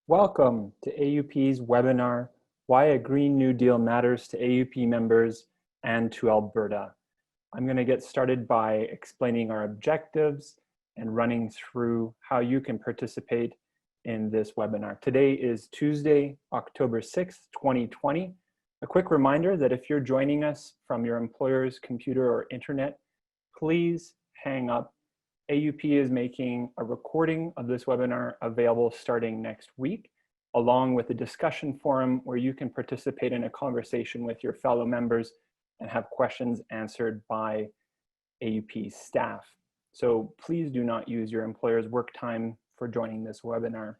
Welcome to AUPE's webinar, Why a Green New Deal Matters to AUPE Members and to Alberta. I'm going to get started by explaining our objectives and running through how you can participate in this webinar. Today is Tuesday, October 6th, 2020. A quick reminder that if you're joining us from your employer's computer or internet, please hang up. AUPE is making a recording of this webinar available starting next week, along with a discussion forum where you can participate in a conversation with your fellow members and have questions answered by AUPE staff. So please do not use your employer's work time for joining this webinar.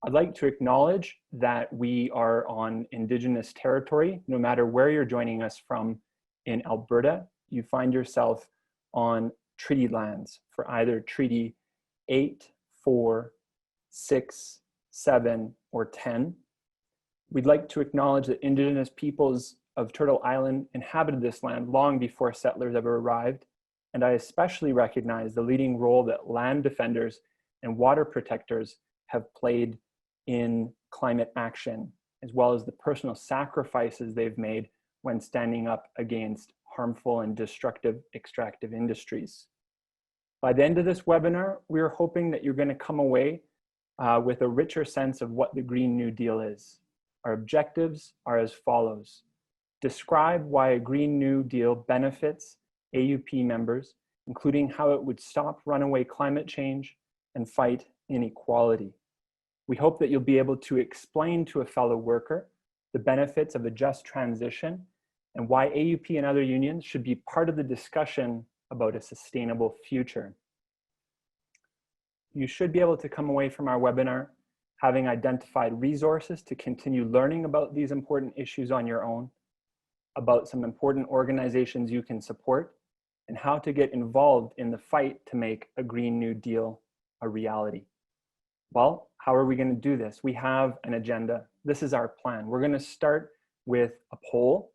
I'd like to acknowledge that we are on Indigenous territory. No matter where you're joining us from in Alberta, you find yourself on treaty lands for either Treaty 8, 4, 6, 7, or 10. We'd like to acknowledge that Indigenous peoples of Turtle Island inhabited this land long before settlers ever arrived, and I especially recognize the leading role that land defenders and water protectors have played in climate action, as well as the personal sacrifices they've made when standing up against harmful and destructive extractive industries. By the end of this webinar, we're hoping that you're going to come away with a richer sense of what the Green New Deal is. Our objectives are as follows. Describe why a Green New Deal benefits AUPE members, including how it would stop runaway climate change and fight inequality. We hope that you'll be able to explain to a fellow worker the benefits of a just transition and why AUPE and other unions should be part of the discussion about a sustainable future. You should be able to come away from our webinar having identified resources to continue learning about these important issues on your own, about some important organizations you can support, and how to get involved in the fight to make a Green New Deal a reality. Well, how are we going to do this? We have an agenda. This is our plan. We're going to start with a poll,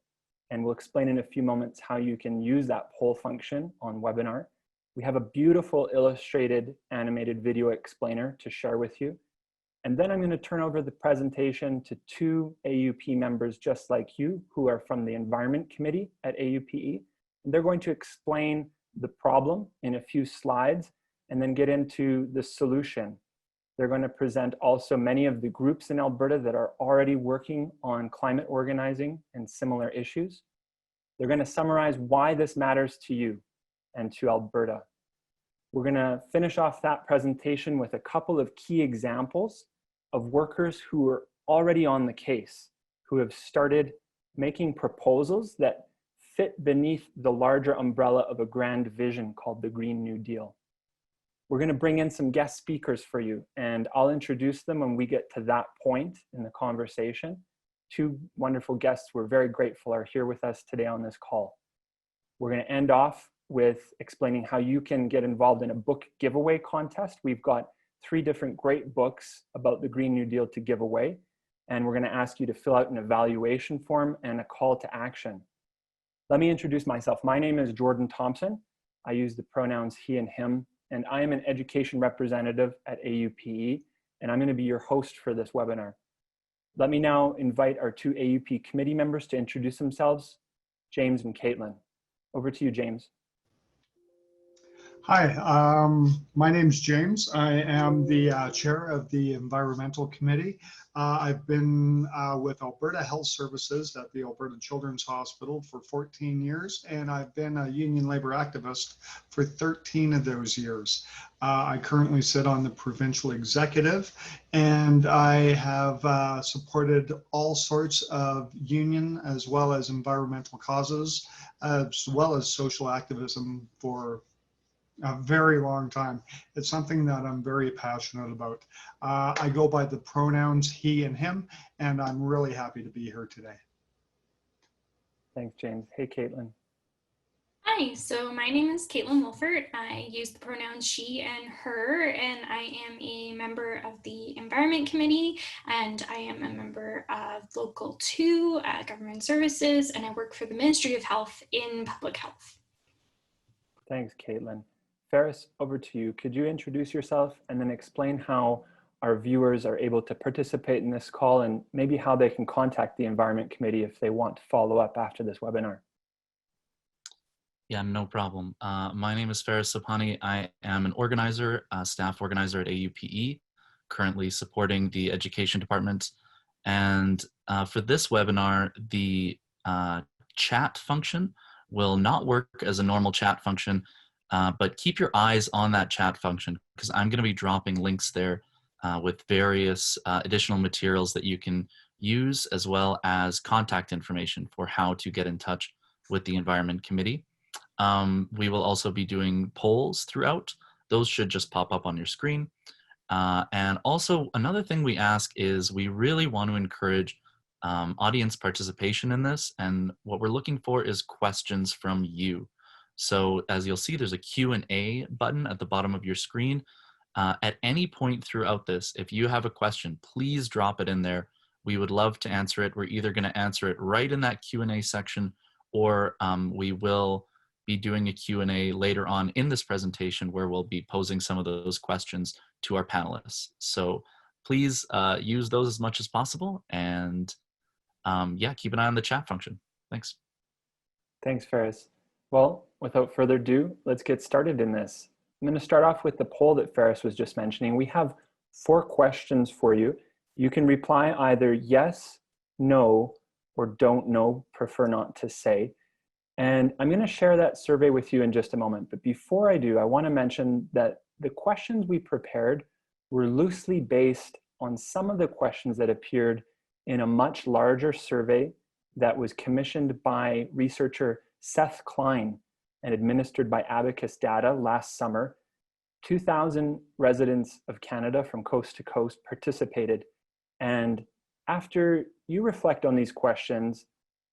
and we'll explain in a few moments how you can use that poll function on webinar. We have a beautiful illustrated animated video explainer to share with you. And then I'm going to turn over the presentation to two AUPE members just like you who are from the Environment Committee at AUPE. And they're going to explain the problem in a few slides and then get into the solution. They're going to present also many of the groups in Alberta that are already working on climate organizing and similar issues. They're going to summarize why this matters to you and to Alberta. We're going to finish off that presentation with a couple of key examples of workers who are already on the case, who have started making proposals that fit beneath the larger umbrella of a grand vision called the Green New Deal. We're going to bring in some guest speakers for you, and I'll introduce them when we get to that point in the conversation. Two wonderful guests we're very grateful are here with us today on this call. We're going to end off with explaining how you can get involved in a book giveaway contest. We've got 3 different great books about the Green New Deal to give away, and we're going to ask you to fill out an evaluation form and a call to action. Let me introduce myself. My name is Jordan Thompson. I use the pronouns he and him, and I am an education representative at AUPE, and I'm going to be your host for this webinar. Let me now invite our 2 AUPE committee members to introduce themselves, James and Caitlin. Over to you, James. Hi, my name's James. I am the chair of the Environmental Committee. I've been with Alberta Health Services at the Alberta Children's Hospital for 14 years, and I've been a union labor activist for 13 of those years. I currently sit on the provincial executive, and I have supported all sorts of union as well as environmental causes, as well as social activism for a very long time. It's something that I'm very passionate about. I go by the pronouns he and him, and I'm really happy to be here today. Thanks, James. Hey, Caitlin. Hi, so my name is Caitlin Wolfert. I use the pronouns she and her, and I am a member of the Environment Committee, and I am a member of Local 2 Government Services, and I work for the Ministry of Health in Public Health. Thanks, Caitlin. Ferris, over to you. Could you introduce yourself and then explain how our viewers are able to participate in this call and maybe how they can contact the Environment Committee if they want to follow up after this webinar. Yeah, no problem. My name is Faris Sapani. I am an organizer, staff organizer at AUPE, currently supporting the education department. And for this webinar, the chat function will not work as a normal chat function, but keep your eyes on that chat function because I'm going to be dropping links there with various additional materials that you can use, as well as contact information for how to get in touch with the Environment Committee. We will also be doing polls throughout. Those should just pop up on your screen. And also another thing we ask is we really want to encourage audience participation in this. And what we're looking for is questions from you. So as you'll see, there's a Q&A button at the bottom of your screen. At any point throughout this, if you have a question, please drop it in there. We would love to answer it. We're either going to answer it right in that Q&A section, or we will be doing a Q&A later on in this presentation where we'll be posing some of those questions to our panelists. So please use those as much as possible, and yeah, keep an eye on the chat function. Thanks. Thanks, Faris. Well, without further ado, let's get started in this. I'm going to start off with the poll that Faris was just mentioning. We have 4 questions for you. You can reply either yes, no, or don't know, prefer not to say. And I'm going to share that survey with you in just a moment. But before I do, I want to mention that the questions we prepared were loosely based on some of the questions that appeared in a much larger survey that was commissioned by researcher Seth Klein and administered by Abacus Data last summer. 2,000 residents of Canada from coast to coast participated. And after you reflect on these questions,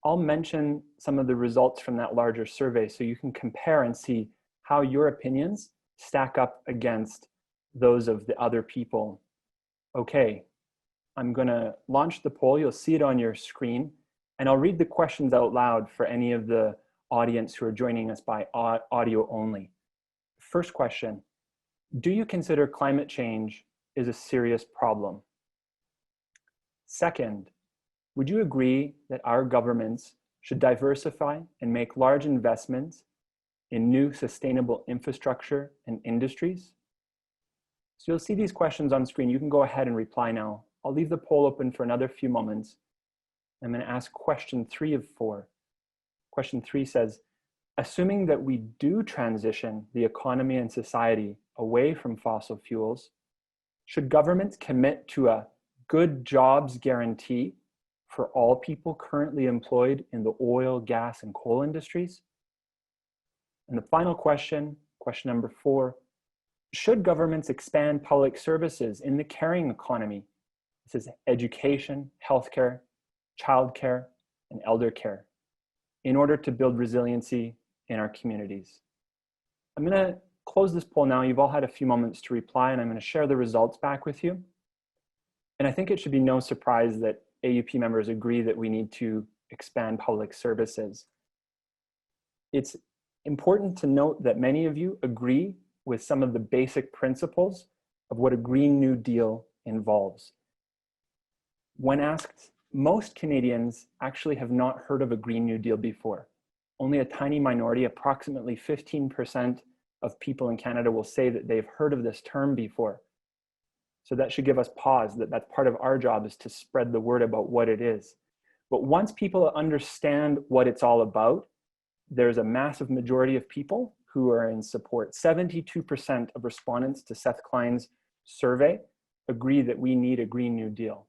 I'll mention some of the results from that larger survey so you can compare and see how your opinions stack up against those of the other people. Okay, I'm gonna launch the poll. You'll see it on your screen, and I'll read the questions out loud for any of the audience who are joining us by audio only. First question, do you consider climate change is a serious problem? Second, would you agree that our governments should diversify and make large investments in new sustainable infrastructure and industries? So you'll see these questions on screen. You can go ahead and reply now. I'll leave the poll open for another few moments. I'm going to ask question 3 of 4. Question 3 says, assuming that we do transition the economy and society away from fossil fuels, should governments commit to a good jobs guarantee for all people currently employed in the oil, gas, and coal industries? And the final question, question number 4, should governments expand public services in the caring economy? This is education, healthcare, childcare, and elder care in order to build resiliency in our communities. I'm going to close this poll now. You've all had a few moments to reply, and I'm going to share the results back with you. And I think it should be no surprise that AUP members agree that we need to expand public services. It's important to note that many of you agree with some of the basic principles of what a Green New Deal involves. When asked, most Canadians actually have not heard of a Green New Deal before. Only a tiny minority, approximately 15% of people in Canada, will say that they've heard of this term before. So that should give us pause, that's part of our job, is to spread the word about what it is. But once people understand what it's all about, there's a massive majority of people who are in support. 72% of respondents to Seth Klein's survey agree that we need a Green New Deal.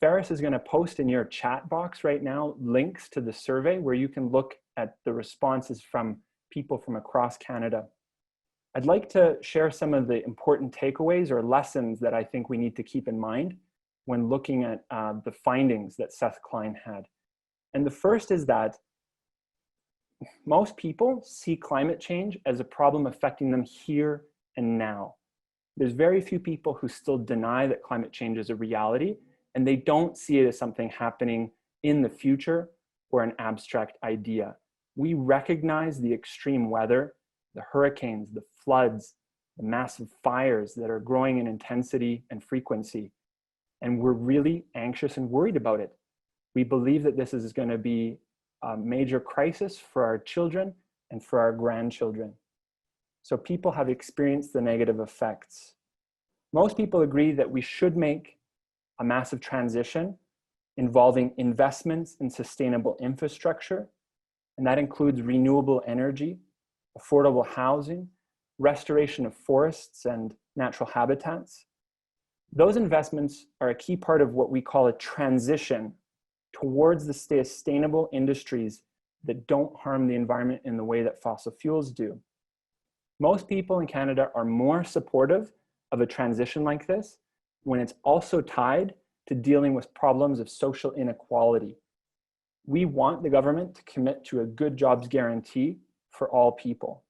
Faris is going to post in your chat box right now links to the survey where you can look at the responses from people from across Canada. I'd like to share some of the important takeaways or lessons that I think we need to keep in mind when looking at the findings that Seth Klein had. And the first is that most people see climate change as a problem affecting them here and now. There's very few people who still deny that climate change is a reality, and they don't see it as something happening in the future or an abstract idea. We recognize the extreme weather, the hurricanes, the floods, the massive fires that are growing in intensity and frequency. And we're really anxious and worried about it. We believe that this is going to be a major crisis for our children and for our grandchildren. So people have experienced the negative effects. Most people agree that we should make a massive transition involving investments in sustainable infrastructure, and that includes renewable energy, affordable housing, restoration of forests and natural habitats. Those investments are a key part of what we call a transition towards the sustainable industries that don't harm the environment in the way that fossil fuels do. Most people in Canada are more supportive of a transition like this when it's also tied to dealing with problems of social inequality. We want the government to commit to a good jobs guarantee for all people.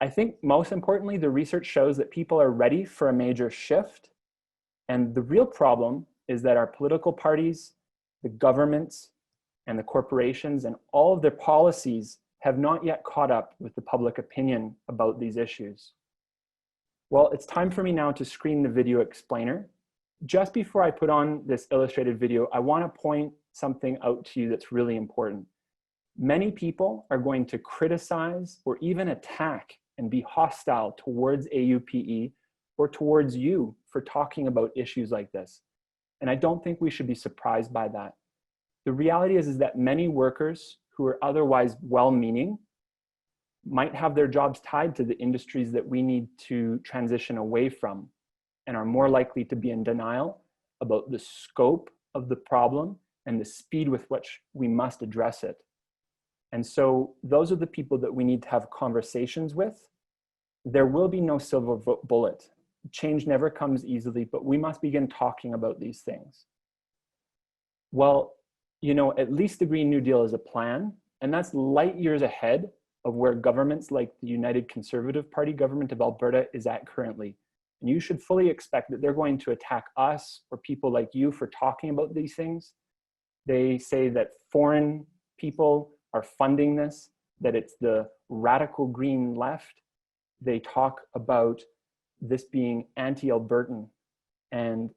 I think most importantly, the research shows that people are ready for a major shift. And the real problem is that our political parties, the governments, and the corporations and all of their policies have not yet caught up with the public opinion about these issues. Well, it's time for me now to screen the video explainer. Just before I put on this illustrated video, I want to point something out to you that's really important. Many people are going to criticize or even attack and be hostile towards AUPE or towards you for talking about issues like this. And I don't think we should be surprised by that. The reality is that many workers who are otherwise well-meaning might have their jobs tied to the industries that we need to transition away from and are more likely to be in denial about the scope of the problem and the speed with which we must address it. And so those are the people that we need to have conversations with. There will be no silver bullet. Change never comes easily, but we must begin talking about these things. Well, you know, at least the Green New Deal is a plan, and that's light years ahead of where governments like the United Conservative Party government of Alberta is at currently. And you should fully expect that they're going to attack us or people like you for talking about these things. They say that foreign people are funding this, that it's the radical green left. They talk about this being anti-Albertan. And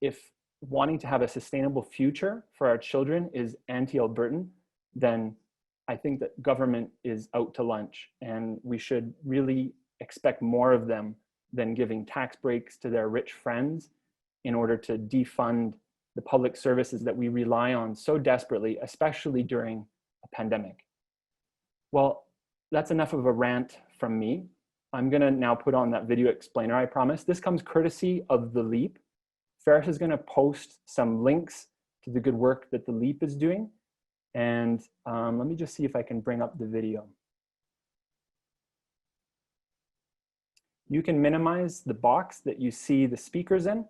if wanting to have a sustainable future for our children is anti-Albertan, then I think that government is out to lunch, and we should really expect more of them than giving tax breaks to their rich friends in order to defund the public services that we rely on so desperately, especially during a pandemic. Well, that's enough of a rant from me. I'm gonna now put on that video explainer, I promise. This comes courtesy of the LEAP. Ferris is gonna post some links to the good work that the LEAP is doing. And let me just see if I can bring up the video. You can minimize the box that you see the speakers in.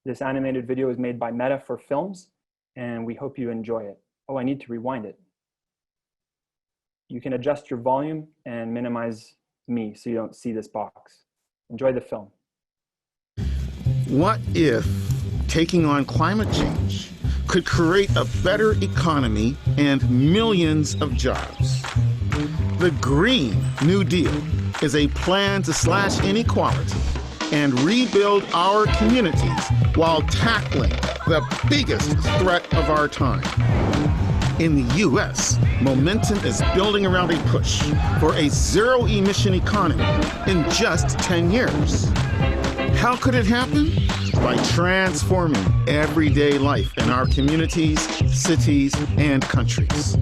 This animated video is made by Meta for Films, and we hope you enjoy it. Oh, I need to rewind it. You can adjust your volume and minimize me so you don't see this box. Enjoy the film. What if taking on climate change could create a better economy and millions of jobs? The Green New Deal is a plan to slash inequality and rebuild our communities while tackling the biggest threat of our time. In the US, momentum is building around a push for a zero-emission economy in just 10 years. How could it happen? By transforming everyday life in our communities, cities, and countries.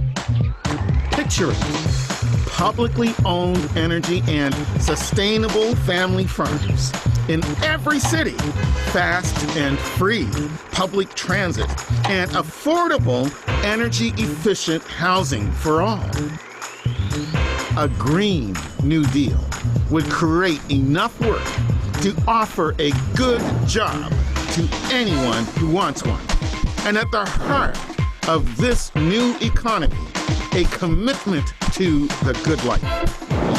Picture it. Publicly owned energy and sustainable family farms in every city, fast and free public transit, and affordable energy-efficient housing for all. A Green New Deal would create enough work to offer a good job to anyone who wants one. And at the heart of this new economy, a commitment to the good life,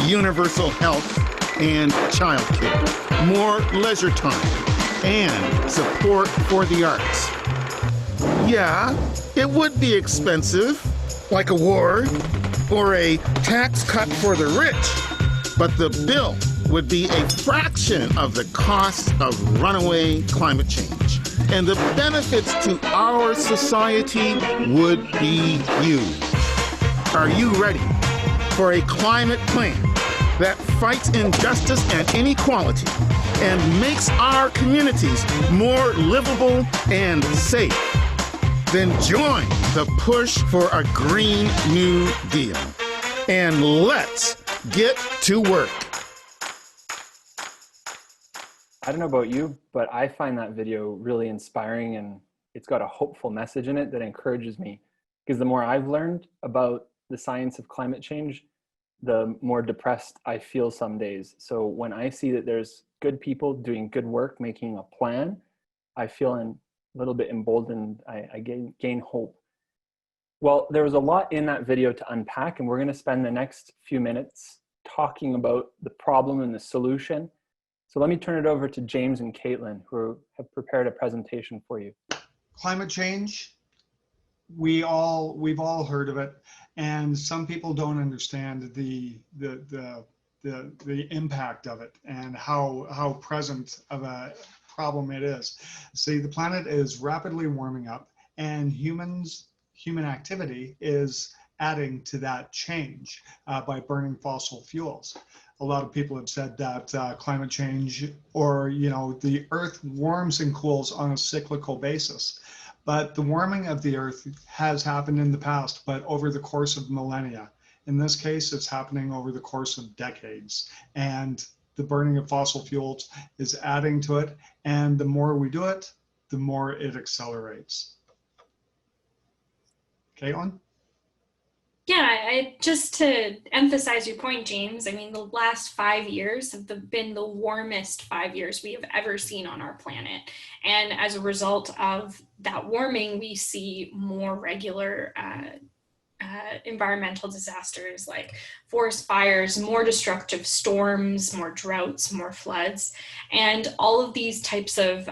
universal health and childcare, more leisure time, and support for the arts. Yeah, it would be expensive, like a war or a tax cut for the rich, but the bill would be a fraction of the cost of runaway climate change, and the benefits to our society would be huge. Are you ready for a climate plan that fights injustice and inequality and makes our communities more livable and safe? Then join the push for a Green New Deal. And let's get to work. I don't know about you, but I find that video really inspiring, and it's got a hopeful message in it that encourages me, because the more I've learned about the science of climate change, the more depressed I feel some days. So when I see that there's good people doing good work, making a plan, I feel a little bit emboldened. I gain hope. Well, there was a lot in that video to unpack, and we're going to spend the next few minutes talking about the problem and the solution. So let me turn it over to James and Caitlin, who have prepared a presentation for you. Climate change, we've all heard of it, and some people don't understand the impact of it and how present of a problem it is. See, the planet is rapidly warming up, and human activity is adding to that change by burning fossil fuels. A lot of people have said that climate change, or the Earth warms and cools on a cyclical basis. But the warming of the Earth has happened in the past, but over the course of millennia. In this case, it's happening over the course of decades. And the burning of fossil fuels is adding to it. And the more we do it, the more it accelerates. Caitlin? Yeah, just to emphasize your point, James, I mean, the last 5 years have been the warmest 5 years we have ever seen on our planet. And as a result of that warming, we see more regular environmental disasters like forest fires, more destructive storms, more droughts, more floods. And all of these types of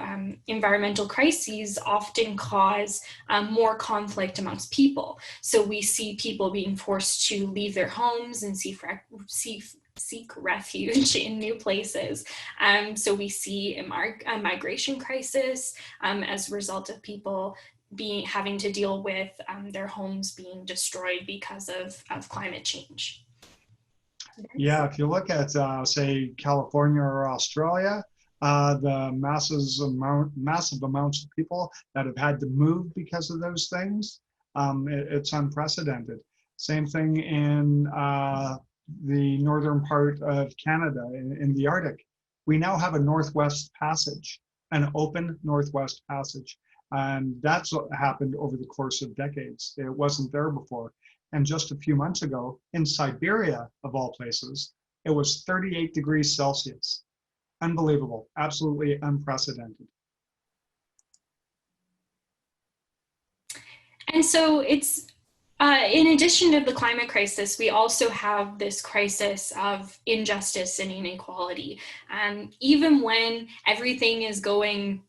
environmental crises often cause more conflict amongst people. So we see people being forced to leave their homes and seek refuge in new places. So we see a migration crisis as a result of people having to deal with their homes being destroyed because of climate change. Yeah, if you look at, say, California or Australia, the massive amounts of people that have had to move because of those things, it's unprecedented. Same thing in the northern part of Canada, in the Arctic. We now have a Northwest Passage, an open Northwest Passage. And that's what happened over the course of decades. It wasn't there before. And just a few months ago, in Siberia, of all places, it was 38 degrees Celsius. Unbelievable, absolutely unprecedented. And so it's, in addition to the climate crisis, we also have this crisis of injustice and inequality. Even when everything is going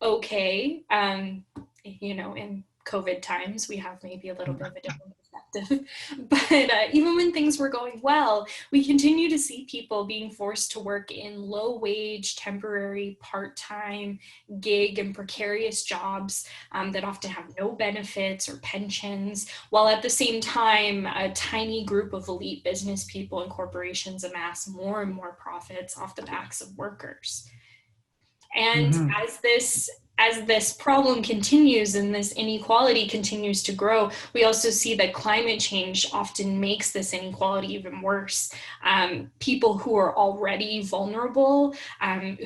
okay, in COVID times, we have maybe a little bit of a different perspective, but even when things were going well, we continue to see people being forced to work in low wage, temporary, part-time, gig and precarious jobs that often have no benefits or pensions, while at the same time, a tiny group of elite business people and corporations amass more and more profits off the backs of workers. And as this problem continues and this inequality continues to grow, we also see that climate change often makes this inequality even worse. People who are already vulnerable,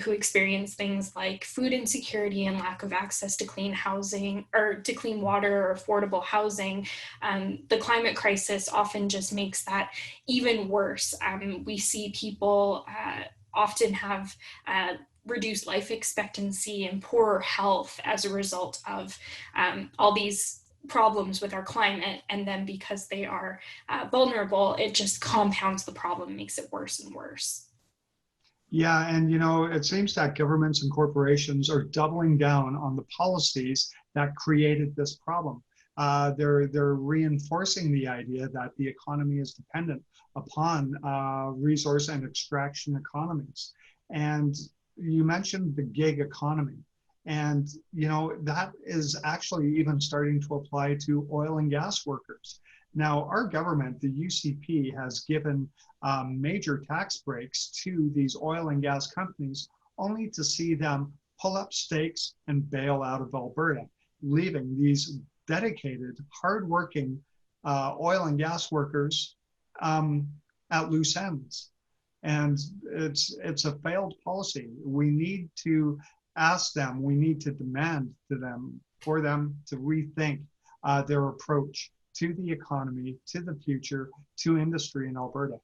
who experience things like food insecurity and lack of access to clean housing or to clean water or affordable housing, the climate crisis often just makes that even worse. We see people often have reduced life expectancy and poorer health as a result of all these problems with our climate. And then because they are vulnerable, it just compounds the problem, makes it worse and worse. Yeah, and it seems that governments and corporations are doubling down on the policies that created this problem. They're reinforcing the idea that the economy is dependent upon resource and extraction economies. And you mentioned the gig economy. And, you know, that is actually even starting to apply to oil and gas workers. Now, our government, the UCP, has given major tax breaks to these oil and gas companies, only to see them pull up stakes and bail out of Alberta, leaving these dedicated, hardworking oil and gas workers at loose ends. And it's a failed policy. We need to ask them, we need to demand for them to rethink their approach to the economy, to the future, to industry in Alberta.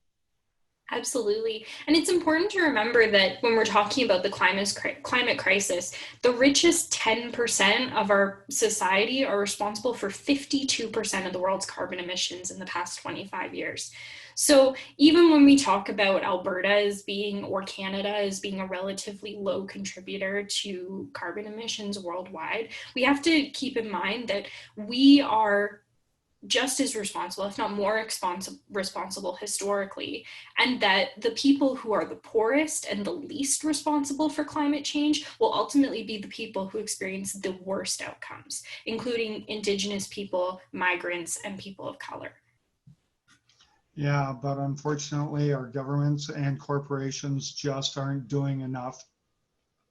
Absolutely. And it's important to remember that when we're talking about the climate crisis, the richest 10% of our society are responsible for 52% of the world's carbon emissions in the past 25 years. So even when we talk about Alberta as being, or Canada as being, a relatively low contributor to carbon emissions worldwide, we have to keep in mind that we are just as responsible, if not more responsible historically, and that the people who are the poorest and the least responsible for climate change will ultimately be the people who experience the worst outcomes, including Indigenous people, migrants, and people of color. Yeah, but unfortunately, our governments and corporations just aren't doing enough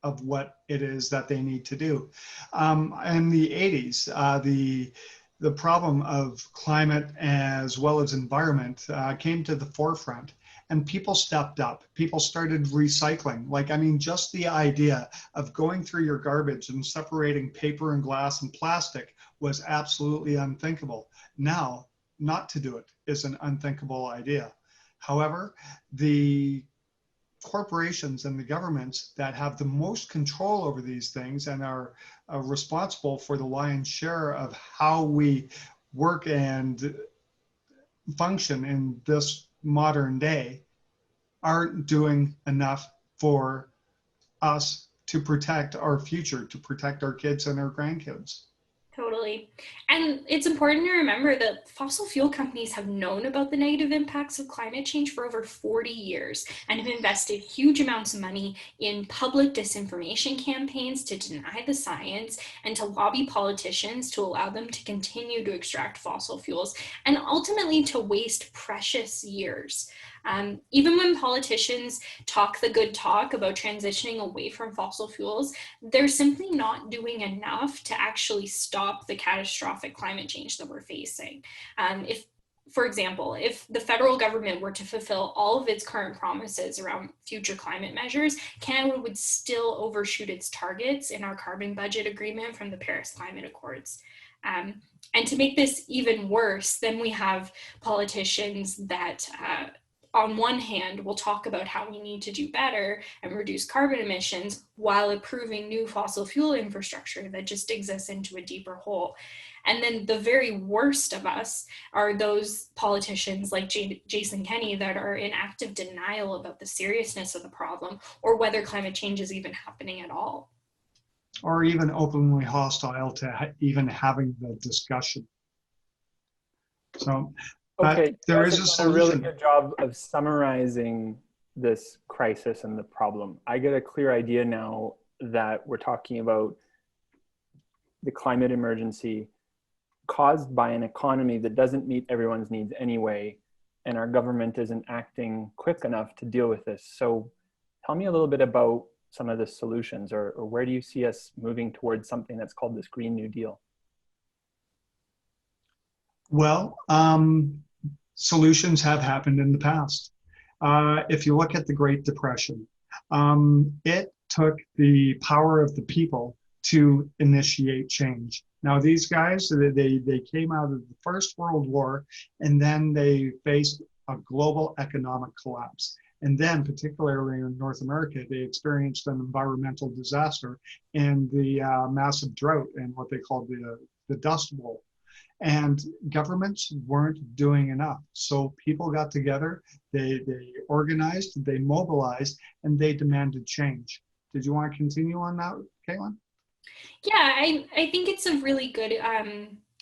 of what it is that they need to do. In the 80s, the problem of climate as well as environment came to the forefront, and people stepped up. People started recycling. Like, I mean, just the idea of going through your garbage and separating paper and glass and plastic was absolutely unthinkable. Now, not to do it is an unthinkable idea. However, the corporations and the governments that have the most control over these things and are responsible for the lion's share of how we work and function in this modern day aren't doing enough for us to protect our future, to protect our kids and our grandkids. Totally. And it's important to remember that fossil fuel companies have known about the negative impacts of climate change for over 40 years and have invested huge amounts of money in public disinformation campaigns to deny the science and to lobby politicians to allow them to continue to extract fossil fuels and ultimately to waste precious years. Even when politicians talk the good talk about transitioning away from fossil fuels, they're simply not doing enough to actually stop the catastrophic climate change that we're facing. For example, if the federal government were to fulfill all of its current promises around future climate measures, Canada would still overshoot its targets in our carbon budget agreement from the Paris Climate Accords. And to make this even worse, then we have politicians that on one hand, we'll talk about how we need to do better and reduce carbon emissions while approving new fossil fuel infrastructure that just exists into a deeper hole. And then the very worst of us are those politicians like Jason Kenney that are in active denial about the seriousness of the problem or whether climate change is even happening at all. Or even openly hostile to even having the discussion. So, okay, there is a solution. A really good job of summarizing this crisis and the problem. I get a clear idea now that we're talking about the climate emergency caused by an economy that doesn't meet everyone's needs anyway, and our government isn't acting quick enough to deal with this. So tell me a little bit about some of the solutions, or where do you see us moving towards something that's called this Green New Deal? Well, solutions have happened in the past. If you look at the Great Depression, it took the power of the people to initiate change. Now, these guys, they came out of the First World War, and then they faced a global economic collapse. And then, particularly in North America, they experienced an environmental disaster in the massive drought and what they called the Dust Bowl. And governments weren't doing enough. So people got together, they organized, they mobilized, and they demanded change. Did you want to continue on that, Caitlin? Yeah, I think it's a really good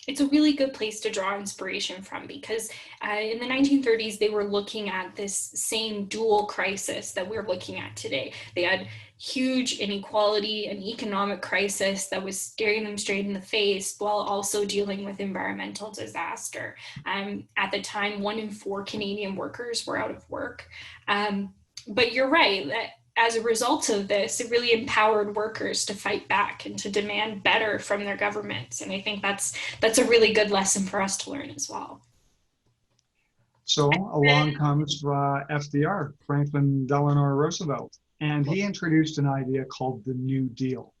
it's a really good place to draw inspiration from, because in the 1930s, they were looking at this same dual crisis that we're looking at today. They had huge inequality and economic crisis that was staring them straight in the face, while also dealing with environmental disaster. At the time, 1 in 4 Canadian workers were out of work. But you're right, that as a result of this, it really empowered workers to fight back and to demand better from their governments. And I think that's a really good lesson for us to learn as well. So along comes FDR, Franklin Delano Roosevelt, and he introduced an idea called the New Deal.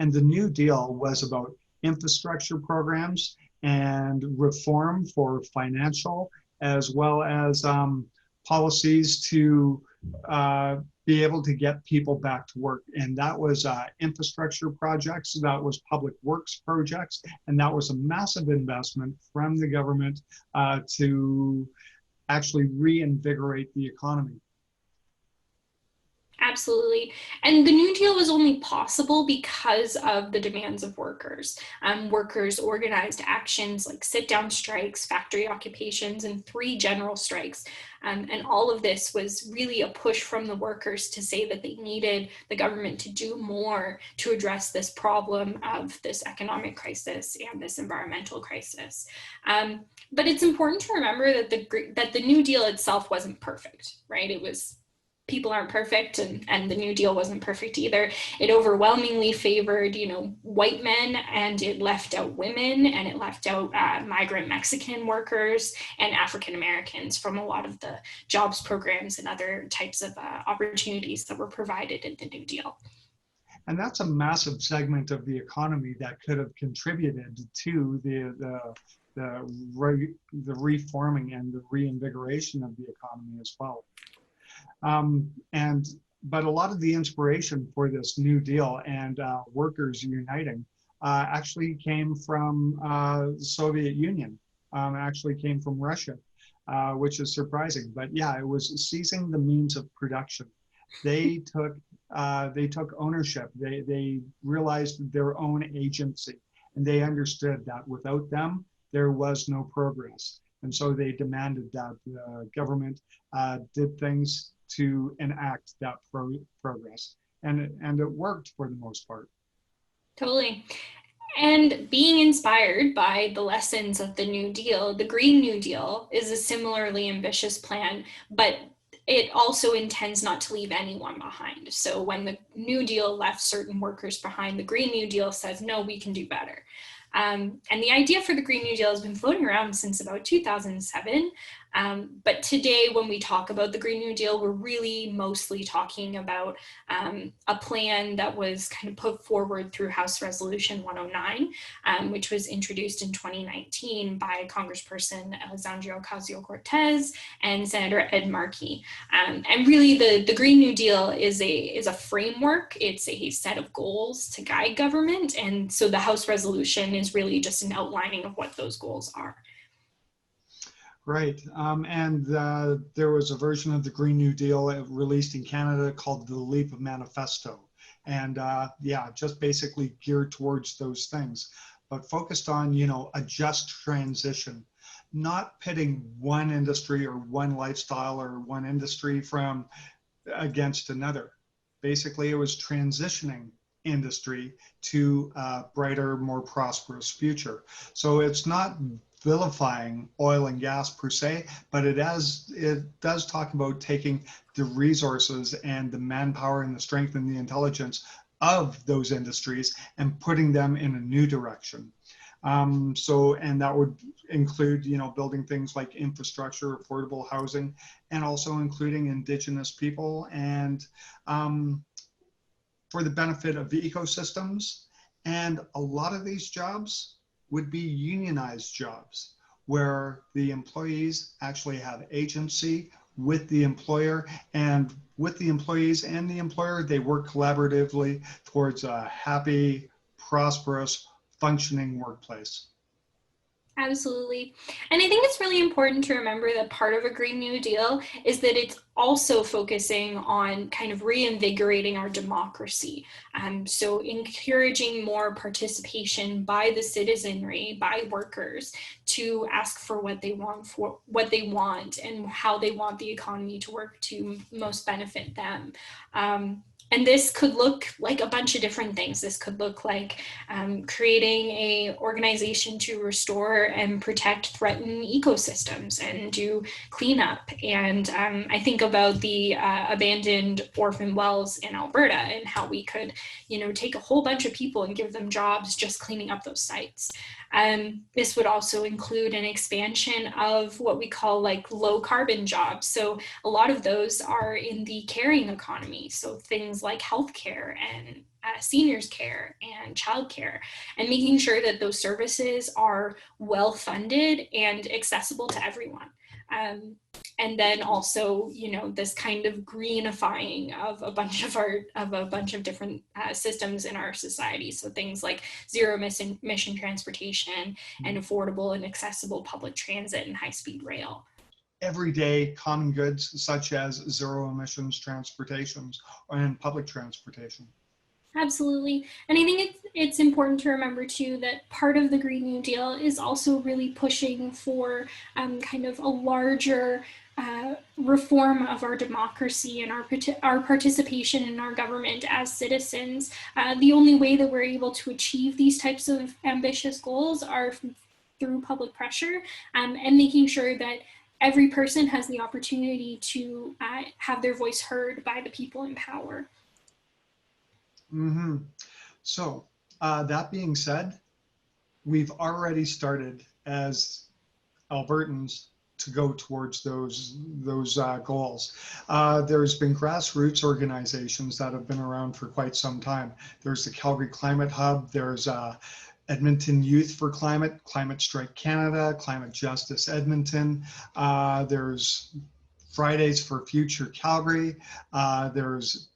And the New Deal was about infrastructure programs and reform for financial, as well as policies to be able to get people back to work. And that was infrastructure projects, that was public works projects, and that was a massive investment from the government to actually reinvigorate the economy. Absolutely. And the New Deal was only possible because of the demands of workers. Workers organized actions like sit-down strikes, factory occupations, and 3 general strikes. And all of this was really a push from the workers to say that they needed the government to do more to address this problem of this economic crisis and this environmental crisis. But it's important to remember that the New Deal itself wasn't perfect, right? It was people aren't perfect, and the New Deal wasn't perfect either. It overwhelmingly favored, white men, and it left out women, and it left out migrant Mexican workers and African Americans from a lot of the jobs programs and other types of opportunities that were provided in the New Deal. And that's a massive segment of the economy that could have contributed to the reforming and the reinvigoration of the economy as well. But a lot of the inspiration for this New Deal and workers uniting actually came from the Soviet Union, actually came from Russia, which is surprising. But yeah, it was seizing the means of production. They took ownership. They realized their own agency, and they understood that without them, there was no progress. And so they demanded that the government did things to enact that progress. And it worked for the most part. Totally. And being inspired by the lessons of the New Deal, the Green New Deal is a similarly ambitious plan, but it also intends not to leave anyone behind. So when the New Deal left certain workers behind, the Green New Deal says, no, we can do better. And the idea for the Green New Deal has been floating around since about 2007. But today, when we talk about the Green New Deal, we're really mostly talking about a plan that was kind of put forward through House Resolution 109, which was introduced in 2019 by Congressperson Alexandria Ocasio-Cortez and Senator Ed Markey. And really, the Green New Deal is a framework. It's a set of goals to guide government. And so the House Resolution is really just an outlining of what those goals are. Right, and there was a version of the Green New Deal released in Canada called the LEAP Manifesto. And yeah, just basically geared towards those things, but focused on, a just transition, not pitting one industry or one lifestyle or one industry against another. Basically, it was transitioning industry to a brighter, more prosperous future. So it's not vilifying oil and gas per se, but it does talk about taking the resources and the manpower and the strength and the intelligence of those industries and putting them in a new direction. And that would include, building things like infrastructure, affordable housing, and also including Indigenous people, and for the benefit of the ecosystems. And a lot of these jobs would be unionized jobs where the employees actually have agency with the employer, and with the employees and the employer, they work collaboratively towards a happy, prosperous, functioning workplace. Absolutely. And I think it's really important to remember that part of a Green New Deal is that it's also focusing on kind of reinvigorating our democracy. So encouraging more participation by the citizenry, by workers, to ask for what they want and how they want the economy to work to most benefit them. And this could look like a bunch of different things. This could look like creating a organization to restore and protect threatened ecosystems and do cleanup. And I think about the abandoned orphan wells in Alberta and how we could, take a whole bunch of people and give them jobs just cleaning up those sites. This would also include an expansion of what we call like low carbon jobs. So a lot of those are in the caring economy. So things like healthcare and seniors care and childcare, and making sure that those services are well funded and accessible to everyone. And then also, this kind of greenifying of a bunch of different systems in our society. So things like zero emission transportation and affordable and accessible public transit and high-speed rail. Everyday common goods such as zero emissions transportations and public transportation. Absolutely. And I think it's important to remember too that part of the Green New Deal is also really pushing for kind of a larger reform of our democracy and our participation in our government as citizens. The only way that we're able to achieve these types of ambitious goals are through public pressure and making sure that every person has the opportunity to have their voice heard by the people in power. Mm-hmm. So that being said, we've already started as Albertans to go towards those goals. There's been grassroots organizations that have been around for quite some time. There's the Calgary Climate Hub. There's Edmonton Youth for Climate, Climate Strike Canada, Climate Justice Edmonton. There's Fridays for Future Calgary. There's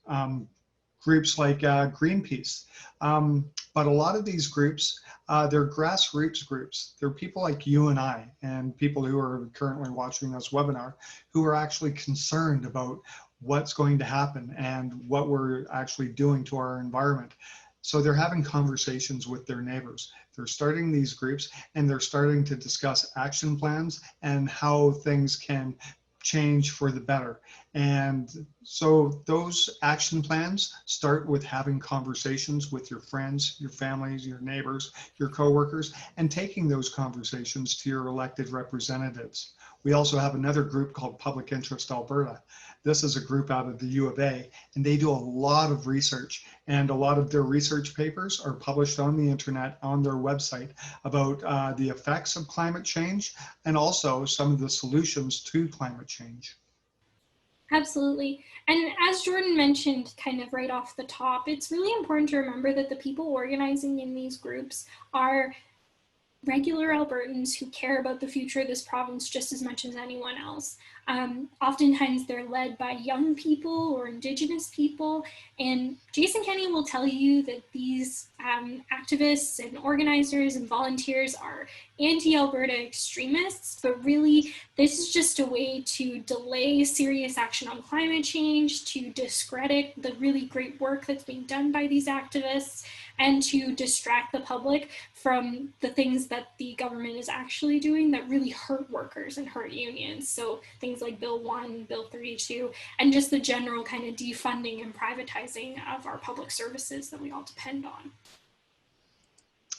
groups like Greenpeace. But a lot of these groups, they're grassroots groups. They're people like you and I, and people who are currently watching this webinar, who are actually concerned about what's going to happen and what we're actually doing to our environment. So they're having conversations with their neighbors. They're starting these groups and they're starting to discuss action plans and how things can change for the better. And so those action plans start with having conversations with your friends, your families, your neighbors, your coworkers, and taking those conversations to your elected representatives. We also have another group called Public Interest Alberta. This is a group out of the U of A, and they do a lot of research, and a lot of their research papers are published on the internet on their website about the effects of climate change and also some of the solutions to climate change. Absolutely. And as Jordan mentioned kind of right off the top, it's really important to remember that the people organizing in these groups are regular Albertans who care about the future of this province just as much as anyone else. Oftentimes they're led by young people or Indigenous people, and Jason Kenney will tell you that these activists and organizers and volunteers are anti-Alberta extremists, but really this is just a way to delay serious action on climate change, to discredit the really great work that's being done by these activists, and to distract the public from the things that the government is actually doing that really hurt workers and hurt unions. So things like Bill 1, Bill 32, and just the general kind of defunding and privatizing of our public services that we all depend on.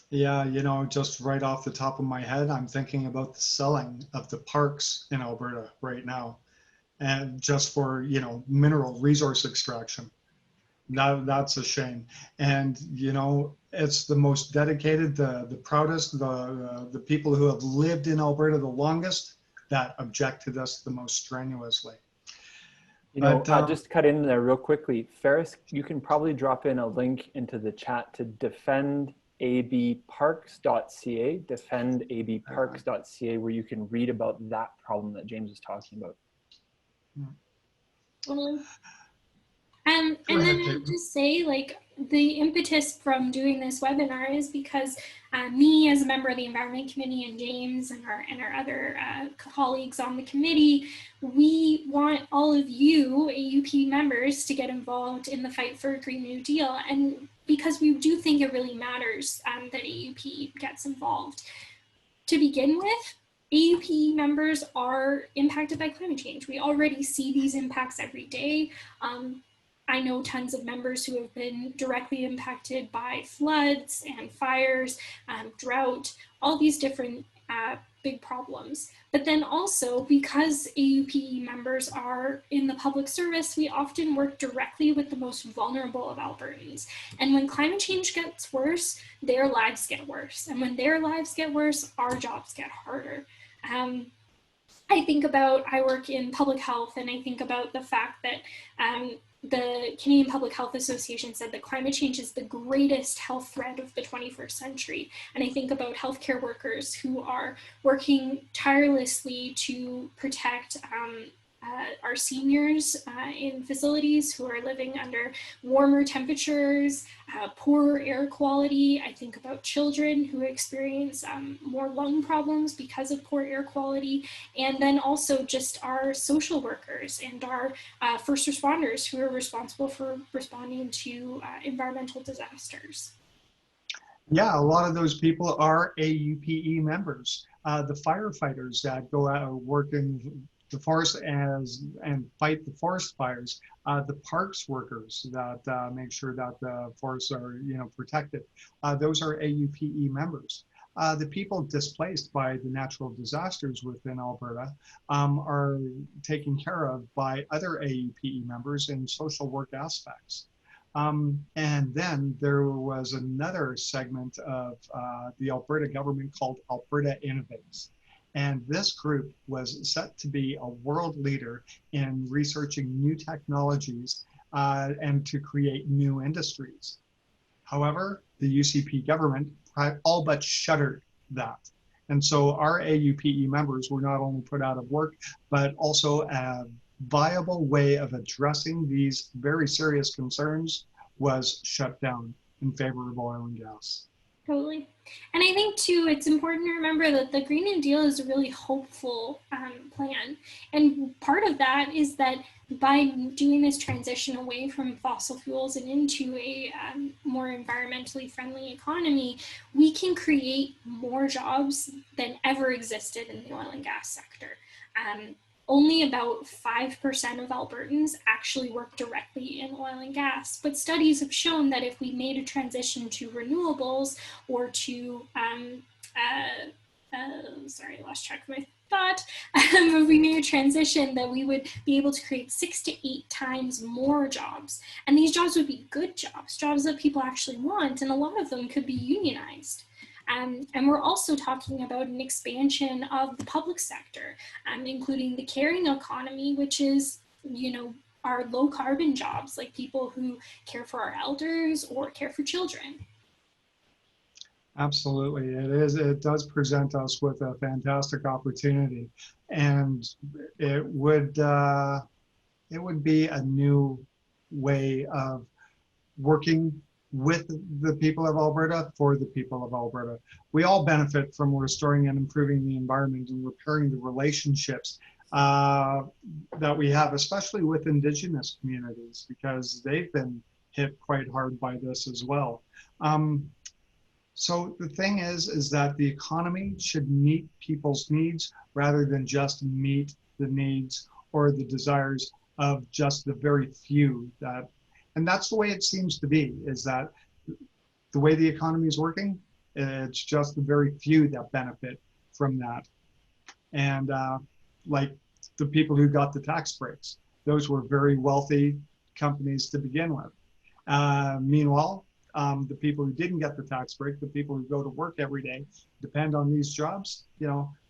Yeah, you know, just right off the top of my head, I'm thinking about the selling of the parks in Alberta right now, and just for, you know, mineral resource extraction. That's a shame. And, you know, it's the most dedicated, the proudest, the people who have lived in Alberta the longest that object to this the most strenuously. You know, just cut in there real quickly. Ferris, you can probably drop in a link into the chat to defendabparks.ca, defendabparks.ca, where you can read about that problem that James is talking about. And then I'll just say, like, the impetus from doing this webinar is because me as a member of the Environment Committee and James and our other colleagues on the committee, we want all of you AUPE members to get involved in the fight for a Green New Deal. And because we do think it really matters that AUPE gets involved. To begin with, AUPE members are impacted by climate change. We already see these impacts every day. I know tons of members who have been directly impacted by floods and fires, drought, all these different big problems. But then also, because AUPE members are in the public service, we often work directly with the most vulnerable of Albertans. And when climate change gets worse, their lives get worse. And when their lives get worse, our jobs get harder. I work in public health, and I think about the fact that the Canadian Public Health Association said that climate change is the greatest health threat of the 21st century. And I think about healthcare workers who are working tirelessly to protect our seniors in facilities who are living under warmer temperatures, poor air quality. I think about children who experience more lung problems because of poor air quality. And then also just our social workers and our first responders who are responsible for responding to environmental disasters. Yeah, a lot of those people are AUPE members. The firefighters that go out work in the forest and fight the forest fires, the parks workers that make sure that the forests are protected. Those are AUPE members. The people displaced by the natural disasters within Alberta are taken care of by other AUPE members in social work aspects. And then there was another segment of the Alberta government called Alberta Innovates. And this group was set to be a world leader in researching new technologies and to create new industries. However, the UCP government all but shuttered that. And so our AUPE members were not only put out of work, but also a viable way of addressing these very serious concerns was shut down in favor of oil and gas. Totally. And I think too, it's important to remember that the Green New Deal is a really hopeful plan. And part of that is that by doing this transition away from fossil fuels and into a more environmentally friendly economy, we can create more jobs than ever existed in the oil and gas sector. Only about 5% of Albertans actually work directly in oil and gas, but studies have shown that if we made a transition to renewables or to, sorry, I lost track of my thought, if we made a transition, that we would be able to create 6 to 8 times more jobs. And these jobs would be good jobs, jobs that people actually want, and a lot of them could be unionized. And we're also talking about an expansion of the public sector, including the caring economy, which is, our low carbon jobs, like people who care for our elders or care for children. Absolutely, it does present us with a fantastic opportunity, and it would be a new way of working with the people of Alberta, for the people of Alberta. We all benefit from restoring and improving the environment and repairing the relationships that we have, especially with Indigenous communities, because they've been hit quite hard by this as well. So the thing is that the economy should meet people's needs rather than just meet the needs or the desires of just the very few that. And that's the way it seems to be, is that the way the economy is working, it's just the very few that benefit from that. And like the people who got the tax breaks, those were very wealthy companies to begin with. Meanwhile, the people who didn't get the tax break, the people who go to work every day, depend on these jobs,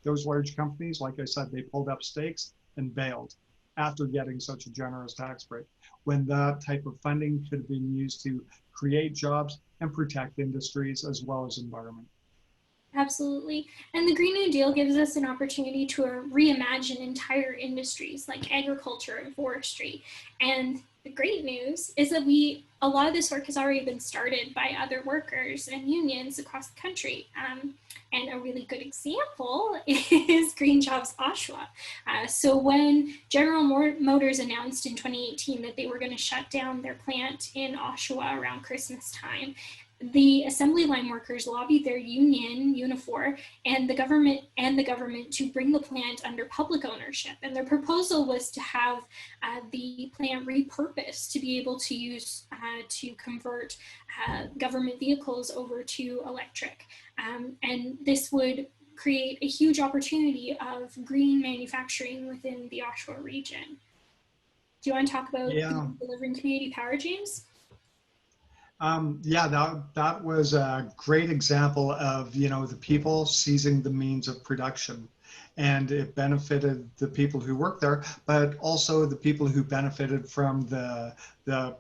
those large companies, like I said, they pulled up stakes and bailed after getting such a generous tax break, when that type of funding could have been used to create jobs and protect industries as well as environment. Absolutely. And the Green New Deal gives us an opportunity to reimagine entire industries like agriculture and forestry. And the great news is that we a lot of this work has already been started by other workers and unions across the country. And a really good example is Green Jobs Oshawa. So when General Motors announced in 2018 that they were going to shut down their plant in Oshawa around Christmas time, the assembly line workers lobbied their union, Unifor, and the government to bring the plant under public ownership. And their proposal was to have the plant repurposed to be able to use to convert government vehicles over to electric. And this would create a huge opportunity of green manufacturing within the Oshawa region. Do you want to talk about delivering community power, James? That was a great example of, the people seizing the means of production, and it benefited the people who work there, but also the people who benefited from the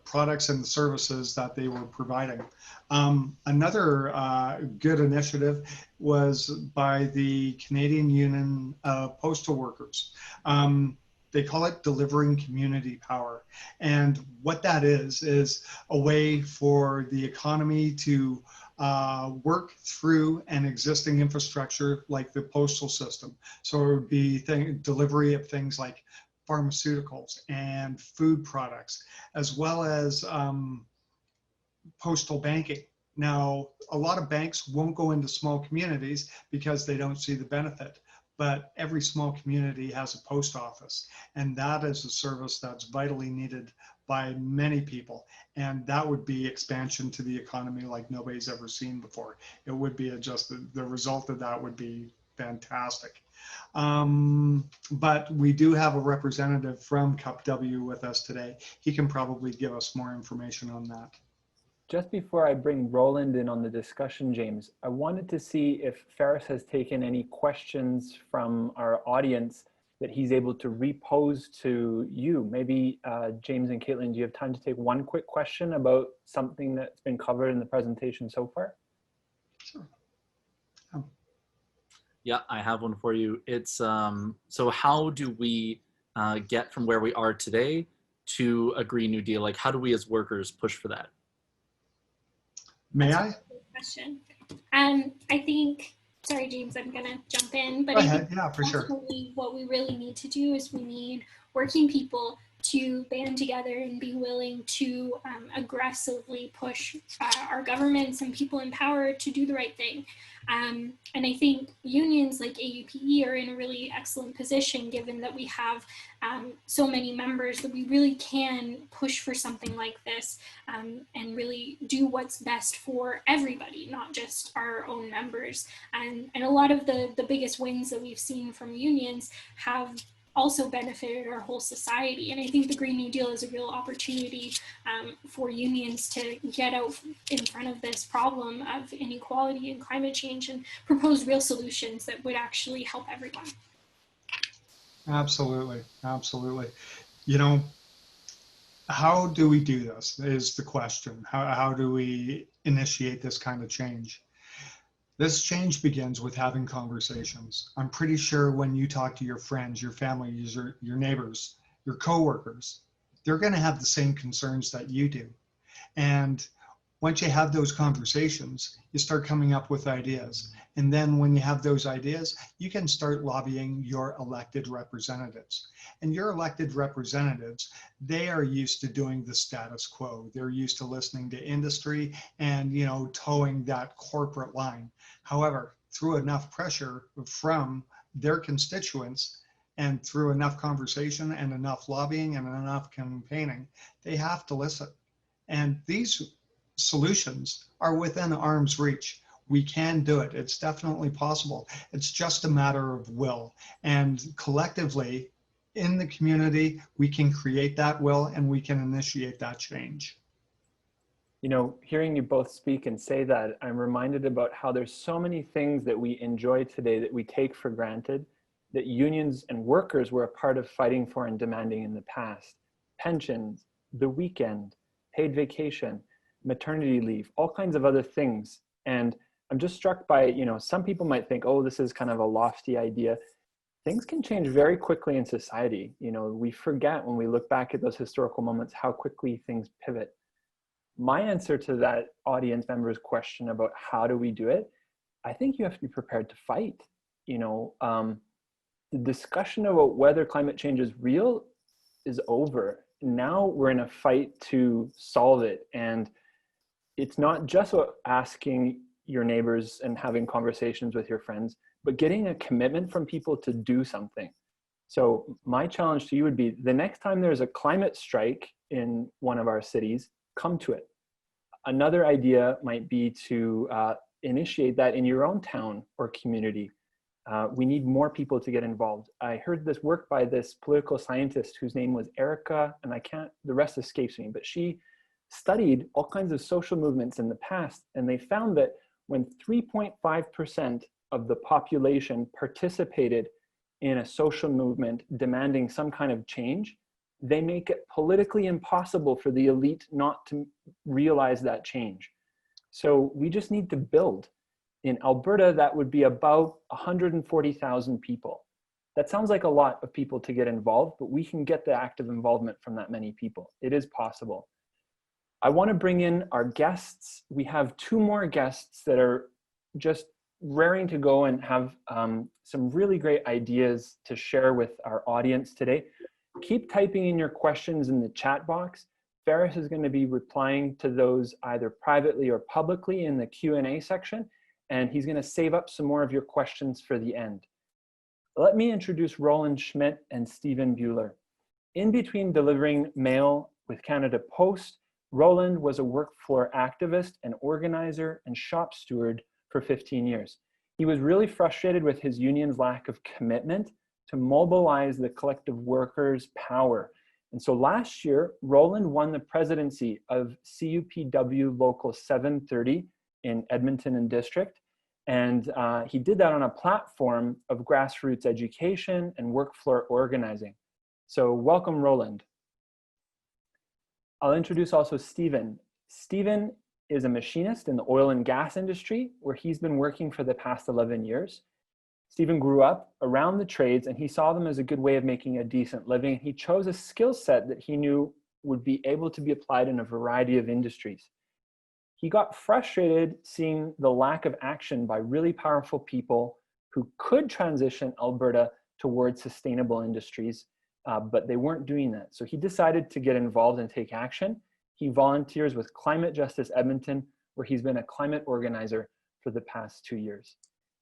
products and the services that they were providing. Another good initiative was by the Canadian Union of Postal Workers. They call it delivering community power. And what that is a way for the economy to work through an existing infrastructure like the postal system. So it would be delivery of things like pharmaceuticals and food products, as well as postal banking. Now, a lot of banks won't go into small communities because they don't see the benefit. But every small community has a post office, and that is a service that's vitally needed by many people. And that would be expansion to the economy like nobody's ever seen before. It would be the result of that would be fantastic. But we do have a representative from CUPW with us today. He can probably give us more information on that. Just before I bring Roland in on the discussion, James, I wanted to see if Ferris has taken any questions from our audience that he's able to repose to you. Maybe James and Caitlin, do you have time to take one quick question about something that's been covered in the presentation so far? Sure. Yeah, I have one for you. It's so how do we get from where we are today to a Green New Deal? Like, how do we as workers push for that? May I? Good question. I think, sorry, James, I'm gonna jump in, but Go ahead. Yeah, for sure. What we really need to do is we need working people to band together and be willing to aggressively push our governments and people in power to do the right thing. And I think unions like AUPE are in a really excellent position, given that we have so many members, that we really can push for something like this and really do what's best for everybody, not just our own members. And a lot of the biggest wins that we've seen from unions have also benefited our whole society. And I think the Green New Deal is a real opportunity for unions to get out in front of this problem of inequality and climate change and propose real solutions that would actually help everyone. Absolutely, absolutely. How do we do this is the question. How do we initiate this kind of change? This change begins with having conversations. I'm pretty sure when you talk to your friends, your family, your neighbors, your coworkers, they're going to have the same concerns that you do. And once you have those conversations, you start coming up with ideas. And then when you have those ideas, you can start lobbying your elected representatives. And your elected representatives, they are used to doing the status quo. They're used to listening to industry and, towing that corporate line. However, through enough pressure from their constituents and through enough conversation and enough lobbying and enough campaigning, they have to listen. And these solutions are within arm's reach. We can do it. It's definitely possible. It's just a matter of will. And collectively, in the community, we can create that will and we can initiate that change. Hearing you both speak and say that, I'm reminded about how there's so many things that we enjoy today that we take for granted, that unions and workers were a part of fighting for and demanding in the past. Pensions, the weekend, paid vacation, maternity leave, all kinds of other things. And I'm just struck by, some people might think, oh, this is kind of a lofty idea. Things can change very quickly in society. We forget when we look back at those historical moments how quickly things pivot. my answer to that audience member's question about how do we do it, I think you have to be prepared to fight. You know, the discussion about whether climate change is real is over. Now we're in a fight to solve it. And it's not just about asking your neighbors and having conversations with your friends, but getting a commitment from people to do something. So my challenge to you would be, the next time there's a climate strike in one of our cities, come to it. Another idea might be to initiate that in your own town or community. We need more people to get involved. I heard this work by this political scientist whose name was Erica, and the rest escapes me, but she studied all kinds of social movements in the past, and they found that when 3.5% of the population participated in a social movement demanding some kind of change, they make it politically impossible for the elite not to realize that change. So we just need to build. In Alberta, that would be about 140,000 people. That sounds like a lot of people to get involved, but we can get the active involvement from that many people. It is possible. I want to bring in our guests. We have 2 more guests that are just raring to go and have some really great ideas to share with our audience today. Keep typing in your questions in the chat box. Ferris is going to be replying to those either privately or publicly in the Q&A section, and he's going to save up some more of your questions for the end. Let me introduce Roland Schmidt and Stephen Buehler. In between delivering mail with Canada Post, Roland was a work floor activist and organizer and shop steward for 15 years. He was really frustrated with his union's lack of commitment to mobilize the collective workers' power. And so last year, Roland won the presidency of CUPW Local 730 in Edmonton and District. And he did that on a platform of grassroots education and work floor organizing. So welcome, Roland. I'll introduce also Stephen. Stephen is a machinist in the oil and gas industry, where he's been working for the past 11 years. Stephen grew up around the trades, and he saw them as a good way of making a decent living. He chose a skill set that he knew would be able to be applied in a variety of industries. He got frustrated seeing the lack of action by really powerful people who could transition Alberta towards sustainable industries, but they weren't doing that. So he decided to get involved and take action. He volunteers with Climate Justice Edmonton, where he's been a climate organizer for the past 2 years.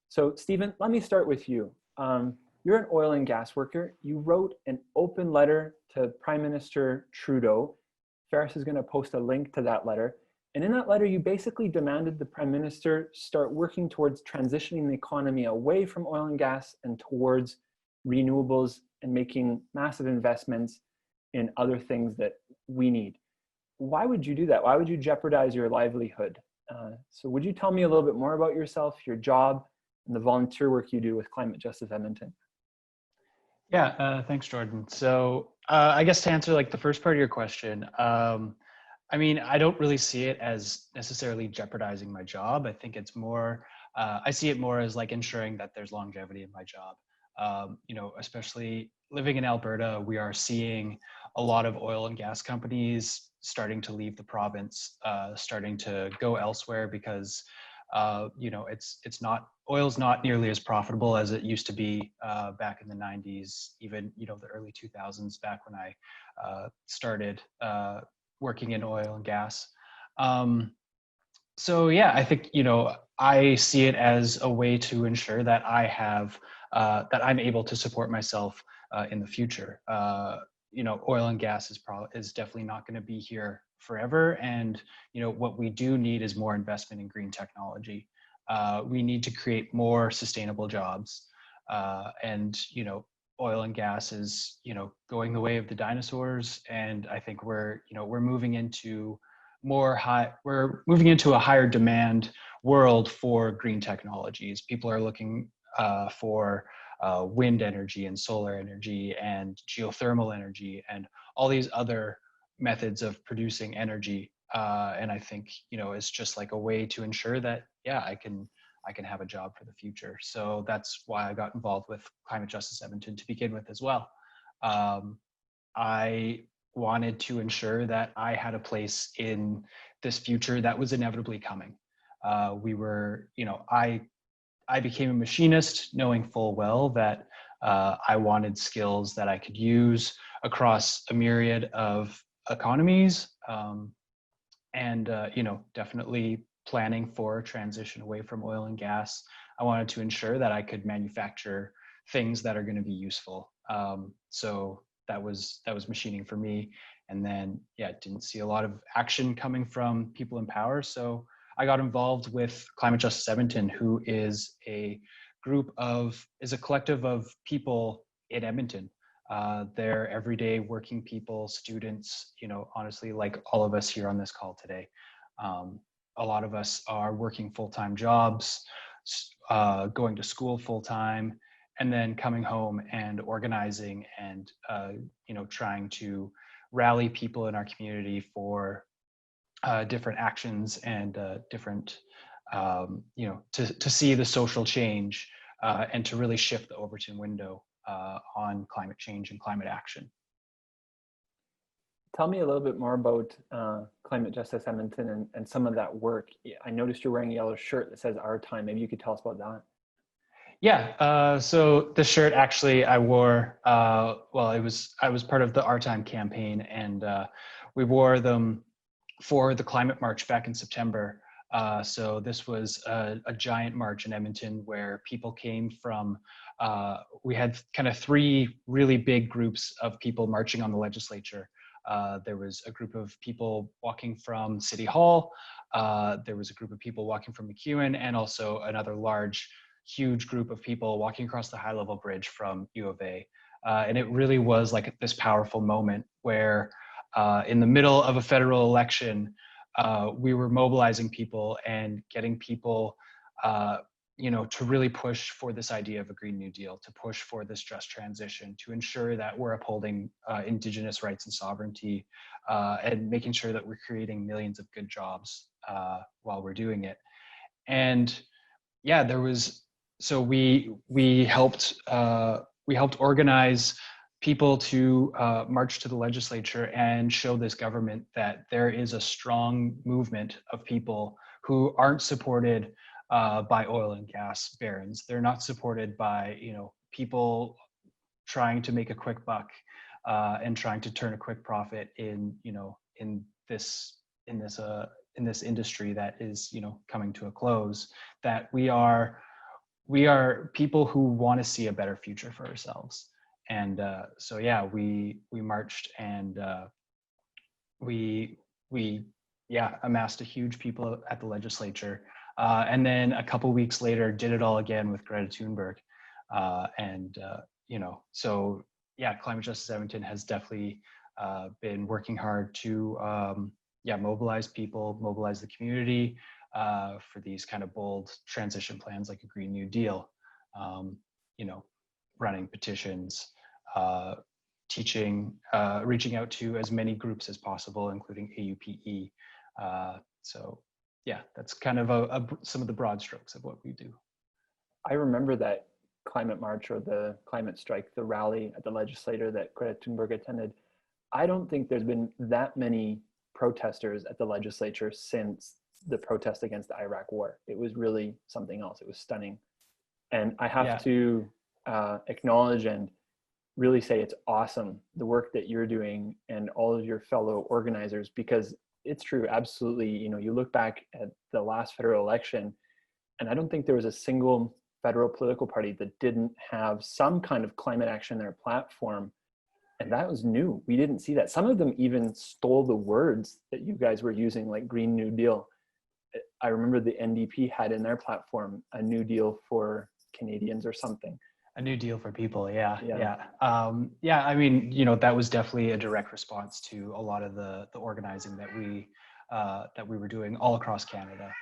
So Stephen, let me start with you. You're an oil and gas worker. You wrote an open letter to Prime Minister Trudeau. Ferris is going to post a link to that letter. And in that letter, you basically demanded the Prime Minister start working towards transitioning the economy away from oil and gas and towards renewables and making massive investments in other things that we need. Why would you do that? Why would you jeopardize your livelihood? So would you tell me a little bit more about yourself, your job, and the volunteer work you do with Climate Justice Edmonton? Yeah, thanks, Jordan. So I guess to answer like the first part of your question, I mean, I don't really see it as necessarily jeopardizing my job. I think it's more, I see it more as like ensuring that there's longevity in my job. You know, especially living in Alberta, we are seeing a lot of oil and gas companies starting to leave the province, starting to go elsewhere because, you know, oil's not nearly as profitable as it used to be back in the 90s, even, you know, the early 2000s, back when I started working in oil and gas. So yeah, I think, you know, I see it as a way to ensure that I have, that I'm able to support myself in the future. You know, oil and gas is definitely not going to be here forever. And, you know, what we do need is more investment in green technology. We need to create more sustainable jobs. And, you know, oil and gas is, you know, going the way of the dinosaurs. And I think we're moving into a higher demand world for green technologies. People are looking for wind energy and solar energy and geothermal energy and all these other methods of producing energy. And I think, you know, it's just like a way to ensure that, yeah, I can have a job for the future. So that's why I got involved with Climate Justice Edmonton to begin with as well. I wanted to ensure that I had a place in this future that was inevitably coming. I became a machinist knowing full well that I wanted skills that I could use across a myriad of economies, and definitely planning for a transition away from oil and gas. I wanted to ensure that I could manufacture things that are going to be useful. So that was machining for me. And then, didn't see a lot of action coming from people in power. So I got involved with Climate Justice Edmonton, who is a collective of people in Edmonton. They're everyday working people, students, honestly, like all of us here on this call today. A lot of us are working full-time jobs, going to school full-time, and then coming home and organizing and, trying to rally people in our community for different actions and different, to see the social change and to really shift the Overton window on climate change and climate action. Tell me a little bit more about Climate Justice Edmonton and some of that work. I noticed you're wearing a yellow shirt that says Our Time. Maybe you could tell us about that. Yeah, so the shirt actually I wore, I was part of the Our Time campaign, and we wore them for the climate march back in September. So this was a giant march in Edmonton where people came from, we had kind of three really big groups of people marching on the legislature. There was a group of people walking from City Hall. There was a group of people walking from McEwen, and also another huge group of people walking across the high-level bridge from U of A. And it really was like this powerful moment where in the middle of a federal election, we were mobilizing people and getting people, to really push for this idea of a Green New Deal, to push for this just transition, to ensure that we're upholding Indigenous rights and sovereignty, and making sure that we're creating millions of good jobs while we're doing it. And so we helped organize people to march to the legislature and show this government that there is a strong movement of people who aren't supported by oil and gas barons. They're not supported by people trying to make a quick buck and trying to turn a quick profit in this industry that is coming to a close. That we are people who want to see a better future for ourselves. And we marched, and we amassed a huge people at the legislature, and then a couple weeks later did it all again with Greta Thunberg. Climate Justice Edmonton has definitely been working hard to mobilize people, mobilize the community for these kind of bold transition plans like a Green New Deal. Running petitions, teaching, reaching out to as many groups as possible, including AUPE. That's kind of some of the broad strokes of what we do. I remember that climate march, or the climate strike, the rally at the legislature that Greta Thunberg attended. I don't think there's been that many protesters at the legislature since the protest against the Iraq war. It was really something else. It was stunning. And I have to acknowledge and really say it's awesome, the work that you're doing and all of your fellow organizers, because it's true, absolutely. You look back at the last federal election, and I don't think there was a single federal political party that didn't have some kind of climate action in their platform. And that was new. We didn't see that. Some of them even stole the words that you guys were using, like Green New Deal. I remember the NDP had in their platform a New Deal for Canadians or something. A New Deal for people, yeah. I mean, that was definitely a direct response to a lot of the organizing that we were doing all across Canada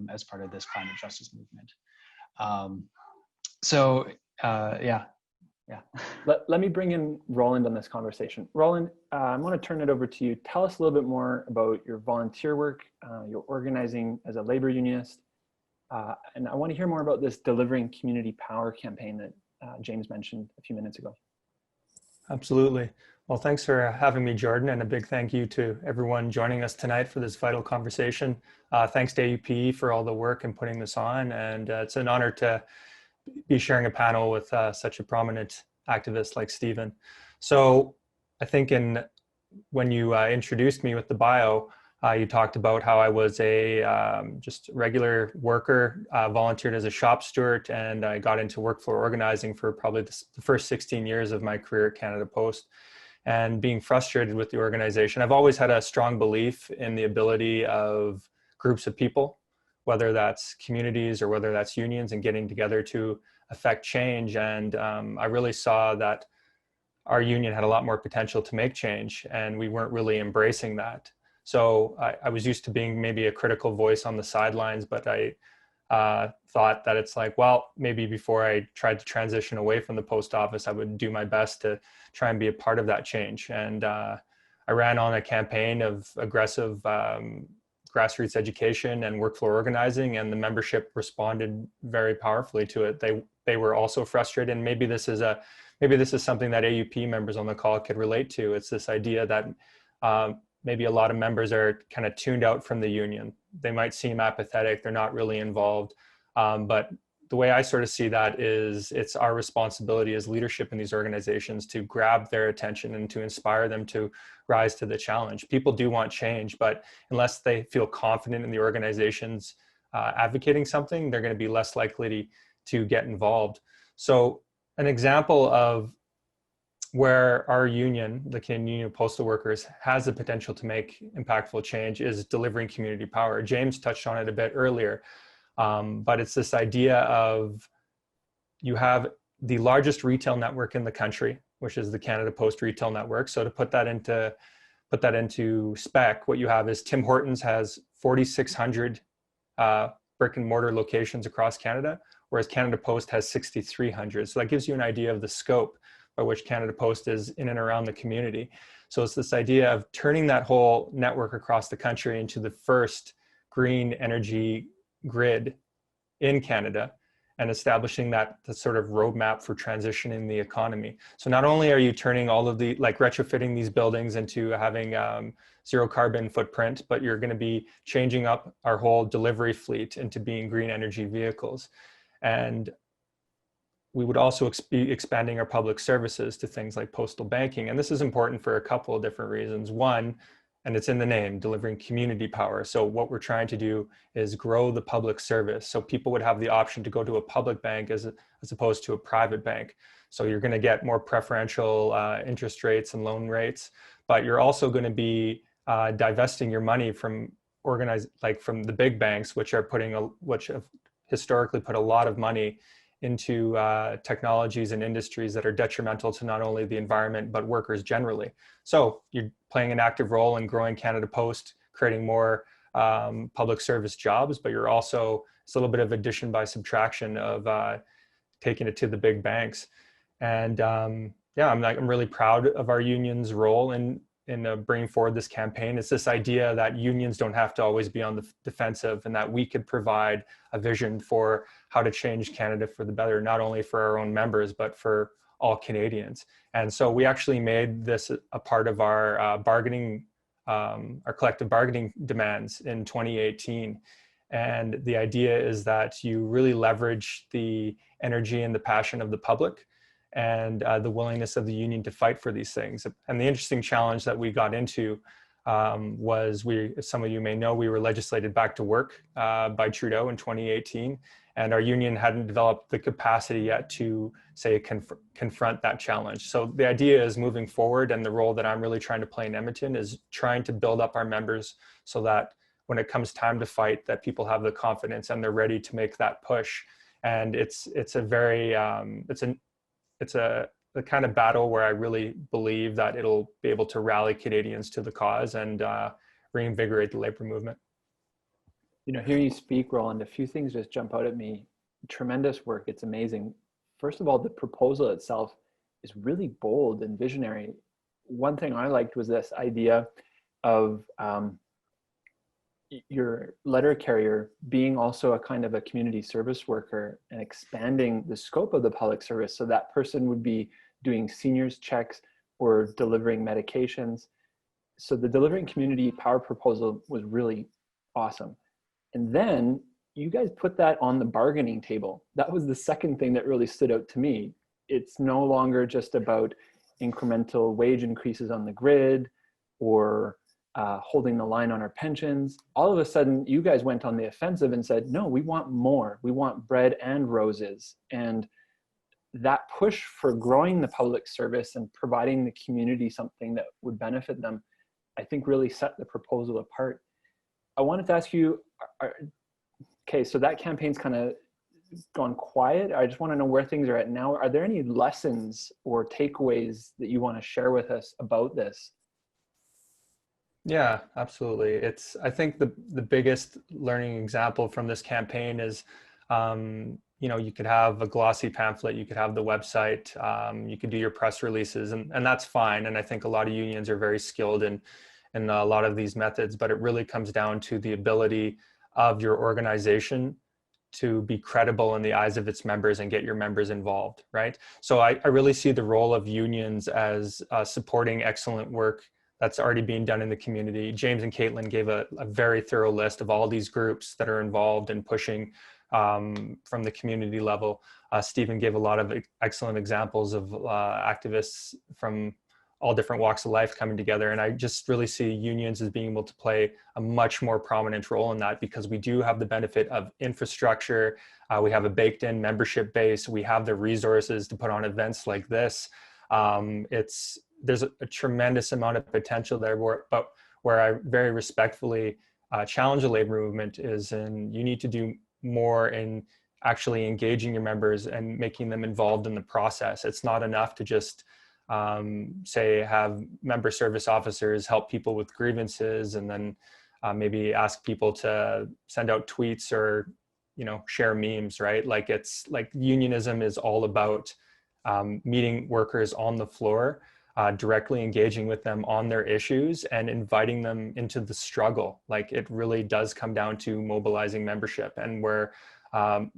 as part of this climate justice movement. Let me bring in Roland on this conversation. Roland, I want to turn it over to you. Tell us a little bit more about your volunteer work, your organizing as a labor unionist, and I want to hear more about this Delivering Community Power campaign that James mentioned a few minutes ago. Absolutely. Well, thanks for having me, Jordan, and a big thank you to everyone joining us tonight for this vital conversation. Thanks to AUPE for all the work in putting this on, and it's an honor to be sharing a panel with such a prominent activist like Stephen. So I think when you introduced me with the bio, you talked about how I was a just regular worker, volunteered as a shop steward, and I got into workflow organizing for probably the first 16 years of my career at Canada Post. And being frustrated with the organization, I've always had a strong belief in the ability of groups of people, whether that's communities or whether that's unions, and getting together to affect change. And I really saw that our union had a lot more potential to make change, and we weren't really embracing that. So I was used to being maybe a critical voice on the sidelines, but I thought that it's like, well, maybe before I tried to transition away from the post office, I would do my best to try and be a part of that change. And I ran on a campaign of aggressive grassroots education and workflow organizing, and the membership responded very powerfully to it. They were also frustrated, and maybe this is something that AUP members on the call could relate to. It's this idea that maybe a lot of members are kind of tuned out from the union. They might seem apathetic, they're not really involved. But the way I sort of see that is it's our responsibility as leadership in these organizations to grab their attention and to inspire them to rise to the challenge. People do want change, but unless they feel confident in the organizations advocating something, they're going to be less likely to get involved. So an example of where our union, the Canadian Union of Postal Workers, has the potential to make impactful change is delivering community power. James touched on it a bit earlier, but it's this idea of you have the largest retail network in the country, which is the Canada Post Retail Network. So to put that into spec, what you have is Tim Hortons has 4,600 brick and mortar locations across Canada, whereas Canada Post has 6,300. So that gives you an idea of the scope by which Canada Post is in and around the community. So it's this idea of turning that whole network across the country into the first green energy grid in Canada, and establishing that sort of roadmap for transitioning the economy. So not only are you turning all of the, like retrofitting these buildings into having zero carbon footprint, but you're going to be changing up our whole delivery fleet into being green energy vehicles. And we would also be expanding our public services to things like postal banking. And this is important for a couple of different reasons. One, and it's in the name, delivering community power. So what we're trying to do is grow the public service. So people would have the option to go to a public bank as opposed to a private bank. So you're going to get more preferential interest rates and loan rates, but you're also going to be divesting your money from from the big banks, which have historically put a lot of money into technologies and industries that are detrimental to not only the environment, but workers generally. So you're playing an active role in growing Canada Post, creating more public service jobs, but you're also, it's a little bit of addition by subtraction of taking it to the big banks. And yeah, I'm really proud of our union's role in bringing forward this campaign. It's this idea that unions don't have to always be on the defensive, and that we could provide a vision for how to change Canada for the better, not only for our own members, but for all Canadians. And so we actually made this a part of our our collective bargaining demands in 2018. And the idea is that you really leverage the energy and the passion of the public and the willingness of the union to fight for these things. And the interesting challenge that we got into was some of you may know, we were legislated back to work by Trudeau in 2018, and our union hadn't developed the capacity yet to, say, confront that challenge. So the idea is moving forward, and the role that I'm really trying to play in Edmonton is trying to build up our members so that when it comes time to fight, that people have the confidence and they're ready to make that push. And it's the kind of battle where I really believe that it'll be able to rally Canadians to the cause and reinvigorate the labor movement. You know, hearing you speak, Roland, a few things just jump out at me. Tremendous work. It's amazing. First of all, the proposal itself is really bold and visionary. One thing I liked was this idea of your letter carrier being also a kind of a community service worker and expanding the scope of the public service. So that person would be doing seniors checks, or delivering medications. So the delivering community power proposal was really awesome. And then you guys put that on the bargaining table. That was the second thing that really stood out to me. It's no longer just about incremental wage increases on the grid or holding the line on our pensions. All of a sudden, you guys went on the offensive and said, no, we want more. We want bread and roses. And that push for growing the public service and providing the community something that would benefit them, I think really set the proposal apart. I wanted to ask you, okay, so that campaign's kind of gone quiet. I just want to know where things are at now. Are there any lessons or takeaways that you want to share with us about this? Yeah, absolutely. I think the biggest learning example from this campaign is, you could have a glossy pamphlet, you could have the website, you could do your press releases, and that's fine. And I think a lot of unions are very skilled in a lot of these methods, but it really comes down to the ability of your organization to be credible in the eyes of its members and get your members involved, right? So I really see the role of unions as supporting excellent work that's already being done in the community. James and Caitlin gave a very thorough list of all these groups that are involved in pushing from the community level. Stephen gave a lot of excellent examples of activists from all different walks of life coming together. And I just really see unions as being able to play a much more prominent role in that, because we do have the benefit of infrastructure. We have a baked in membership base. We have the resources to put on events like this. There's a tremendous amount of potential there, but where I very respectfully challenge the labor movement is you need to do more in actually engaging your members and making them involved in the process. It's not enough to just say have member service officers help people with grievances and then maybe ask people to send out tweets or share memes, right? Like unionism is all about meeting workers on the floor, directly engaging with them on their issues and inviting them into the struggle. Like it really does come down to mobilizing membership. And where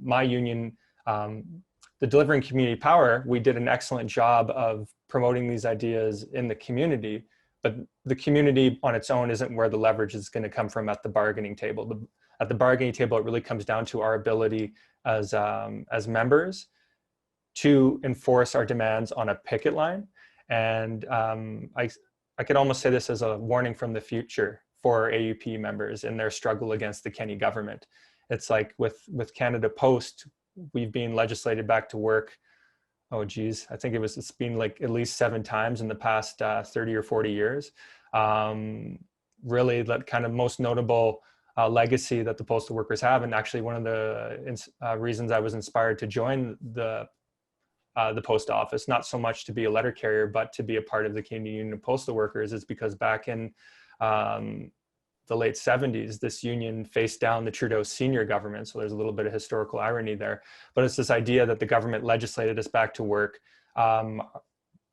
my union, the Delivering Community Power, we did an excellent job of promoting these ideas in the community, but the community on its own isn't where the leverage is going to come from at the bargaining table. At the bargaining table, it really comes down to our ability as members to enforce our demands on a picket line. And I could almost say this as a warning from the future for AUPE members in their struggle against the Kenney government. It's like with Canada Post, we've been legislated back to work. Oh geez, I think it's been like at least 7 times in the past 30 or 40 years. Really, that kind of most notable legacy that the postal workers have, and actually one of the reasons I was inspired to join the post office, not so much to be a letter carrier, but to be a part of the Canadian Union of Postal Workers, is because back in the late 70s, this union faced down the Trudeau senior government. So there's a little bit of historical irony there, but it's this idea that the government legislated us back to work.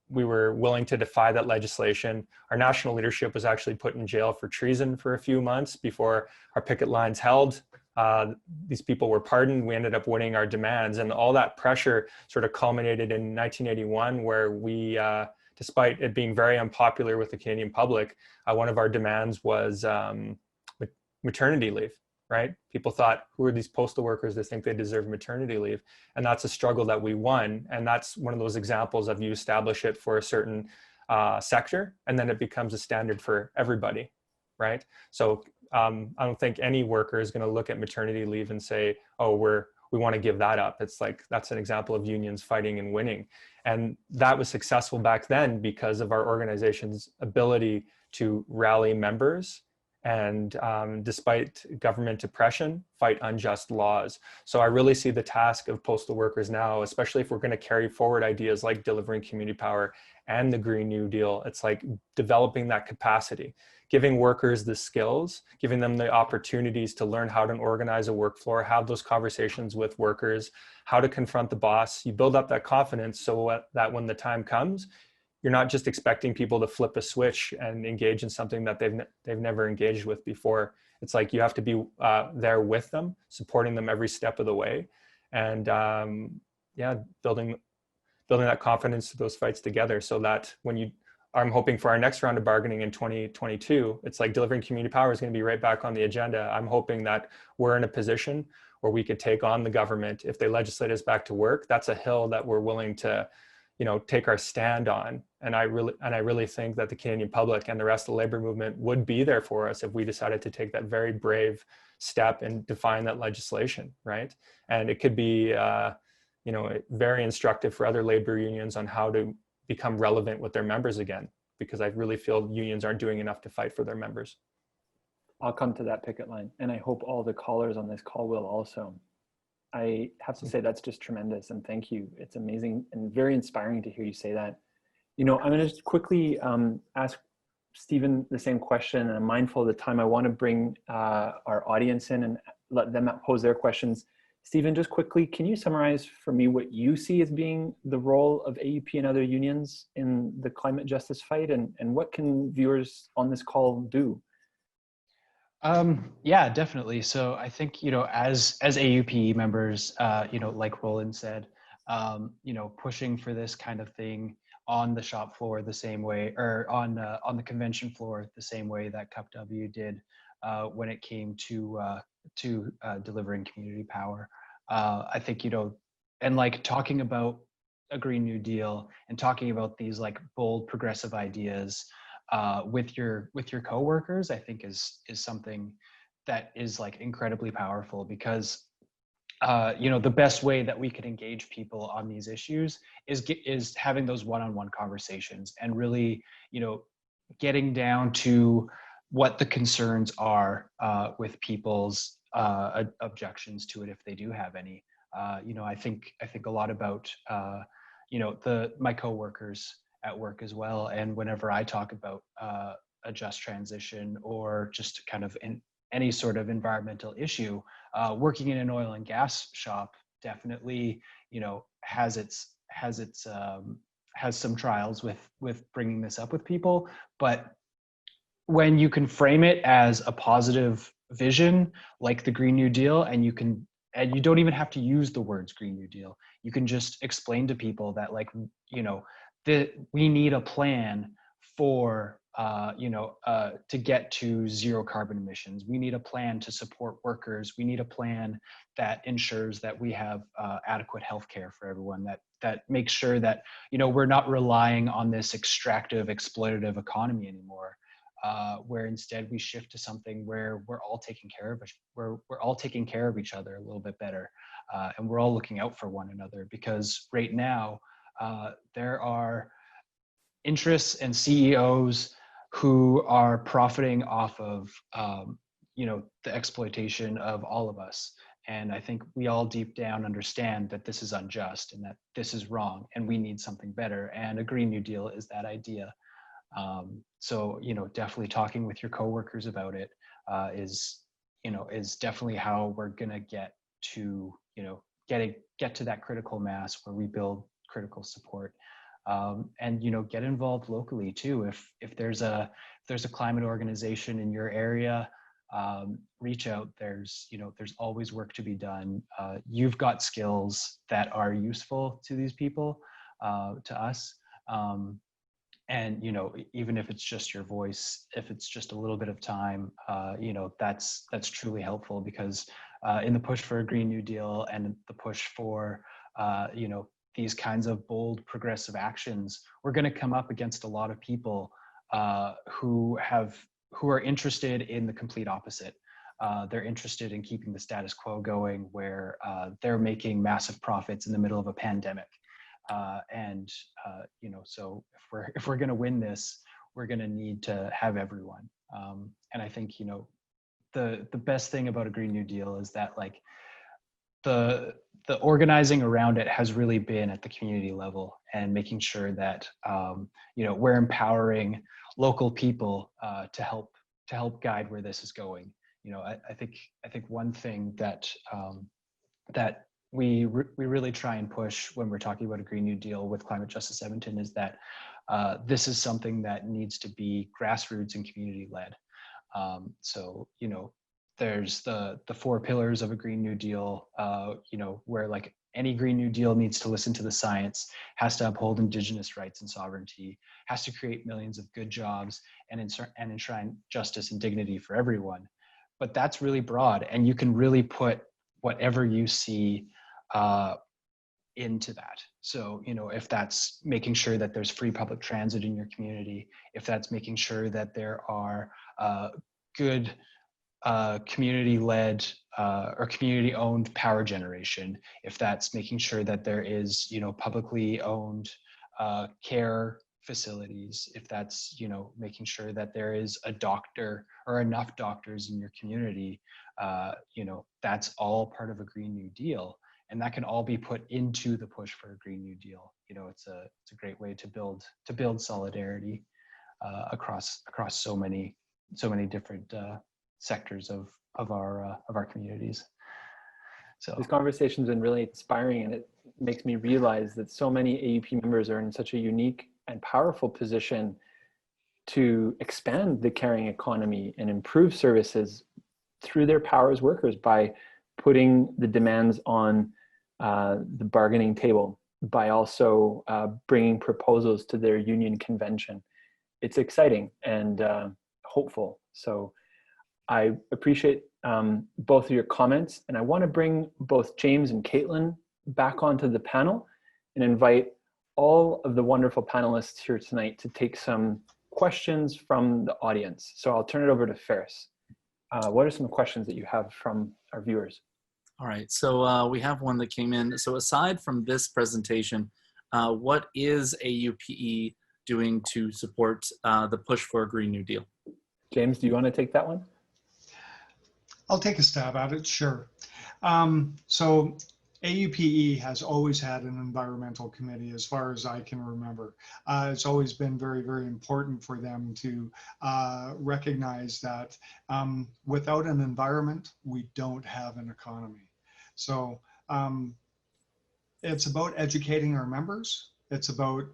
We were willing to defy that legislation. Our national leadership was actually put in jail for treason for a few months before our picket lines held. These people were pardoned. We ended up winning our demands, and all that pressure sort of culminated in 1981, where we, despite it being very unpopular with the Canadian public, one of our demands was maternity leave, right? People thought, who are these postal workers that think they deserve maternity leave? And that's a struggle that we won. And that's one of those examples of you establish it for a certain sector, and then it becomes a standard for everybody, right? So I don't think any worker is going to look at maternity leave and say, oh, we want to give that up. It's like, that's an example of unions fighting and winning. And that was successful back then because of our organization's ability to rally members and despite government oppression, fight unjust laws. So I really see the task of postal workers now, especially if we're going to carry forward ideas like delivering community power and the Green New Deal. It's like developing that capacity, giving workers the skills, giving them the opportunities to learn how to organize a work floor, have those conversations with workers, how to confront the boss. You build up that confidence so that when the time comes, you're not just expecting people to flip a switch and engage in something that they've never engaged with before. It's like you have to be there with them, supporting them every step of the way, and building that confidence to those fights together, so that when you I'm hoping for our next round of bargaining in 2022, it's like delivering community power is going to be right back on the agenda. I'm hoping that we're in a position where we could take on the government if they legislate us back to work. That's a hill that we're willing to, take our stand on. And I really think that the Canadian public and the rest of the labor movement would be there for us if we decided to take that very brave step and define that legislation, right? And it could be, very instructive for other labor unions on how to become relevant with their members again, because I really feel unions aren't doing enough to fight for their members. I'll come to that picket line, and I hope all the callers on this call will also. I have to say that's just tremendous, and thank you. It's amazing and very inspiring to hear you say that. I'm going to just quickly ask Stephen the same question, and I'm mindful of the time. I want to bring our audience in and let them pose their questions. Stephen, just quickly, can you summarize for me what you see as being the role of AUPE and other unions in the climate justice fight, and what can viewers on this call do? Yeah, definitely. So I think, as AUPE members, like Roland said, pushing for this kind of thing on the shop floor the same way, or on the convention floor the same way that CUPW did when it came to delivering community power. I think, and like talking about a Green New Deal and talking about these like bold progressive ideas with your coworkers, I think is something that is like incredibly powerful, because the best way that we can engage people on these issues is having those one-on-one conversations and really, getting down to what the concerns are with people's objections to it, if they do have any. I think a lot about my coworkers at work as well. And whenever I talk about a just transition or just kind of any sort of environmental issue, working in an oil and gas shop definitely, has some trials with bringing this up with people. But when you can frame it as a positive vision, like the Green New Deal, and you don't even have to use the words Green New Deal. You can just explain to people that, like, we need a plan for, to get to zero carbon emissions. We need a plan to support workers. We need a plan that ensures that we have adequate healthcare for everyone, that makes sure that, we're not relying on this extractive, exploitative economy anymore. Where instead we shift to something where we're all taking care of each other a little bit better, and we're all looking out for one another. Because right now there are interests and CEOs who are profiting off of the exploitation of all of us. And I think we all deep down understand that this is unjust and that this is wrong, and we need something better. And a Green New Deal is that idea. So, definitely talking with your coworkers about it is definitely how we're gonna get to, get to that critical mass where we build critical support, and get involved locally too. If there's a climate organization in your area, reach out. There's always work to be done. You've got skills that are useful to these people, to us. And, even if it's just your voice, if it's just a little bit of time, that's truly helpful, because in the push for a Green New Deal and the push for, these kinds of bold progressive actions, we're going to come up against a lot of people who are interested in the complete opposite. They're interested in keeping the status quo going, where they're making massive profits in the middle of a pandemic. So if we're going to win this, we're going to need to have everyone. And I think, the best thing about a Green New Deal is that, like, the organizing around it has really been at the community level, and making sure that, we're empowering local people to help guide where this is going. I think one thing that we really try and push when we're talking about a Green New Deal with Climate Justice Edmonton is that this is something that needs to be grassroots and community led. So, there's the 4 pillars of a Green New Deal, where, like, any Green New Deal needs to listen to the science, has to uphold Indigenous rights and sovereignty, has to create millions of good jobs, and enshrine justice and dignity for everyone. But that's really broad, and you can really put whatever you see into that. So, you know, if that's making sure that there's free public transit in your community, if that's making sure that there are good community-led or community-owned power generation, if that's making sure that there is, you know, publicly owned care facilities, if that's, you know, making sure that there is a doctor or enough doctors in your community, you know, that's all part of a Green New Deal. And that can all be put into the push for a Green New Deal. You know, it's a great way to build solidarity across so many different sectors of our communities. So this conversation's been really inspiring, and it makes me realize that so many AUPE members are in such a unique and powerful position to expand the caring economy and improve services through their power as workers by putting the demands on the bargaining table, by also bringing proposals to their union convention. It's exciting and hopeful. So I appreciate both of your comments, and I want to bring both James and Caitlin back onto the panel and invite all of the wonderful panelists here tonight to take some questions from the audience. So I'll turn it over to Ferris. What are some questions that you have from our viewers? All right, so we have one that came in. So aside from this presentation, what is AUPE doing to support the push for a Green New Deal? James, do you want to take that one? I'll take a stab at it, sure. So AUPE has always had an environmental committee as far as I can remember. It's always been very, very important for them to recognize that without an environment, we don't have an economy. So it's about educating our members. It's about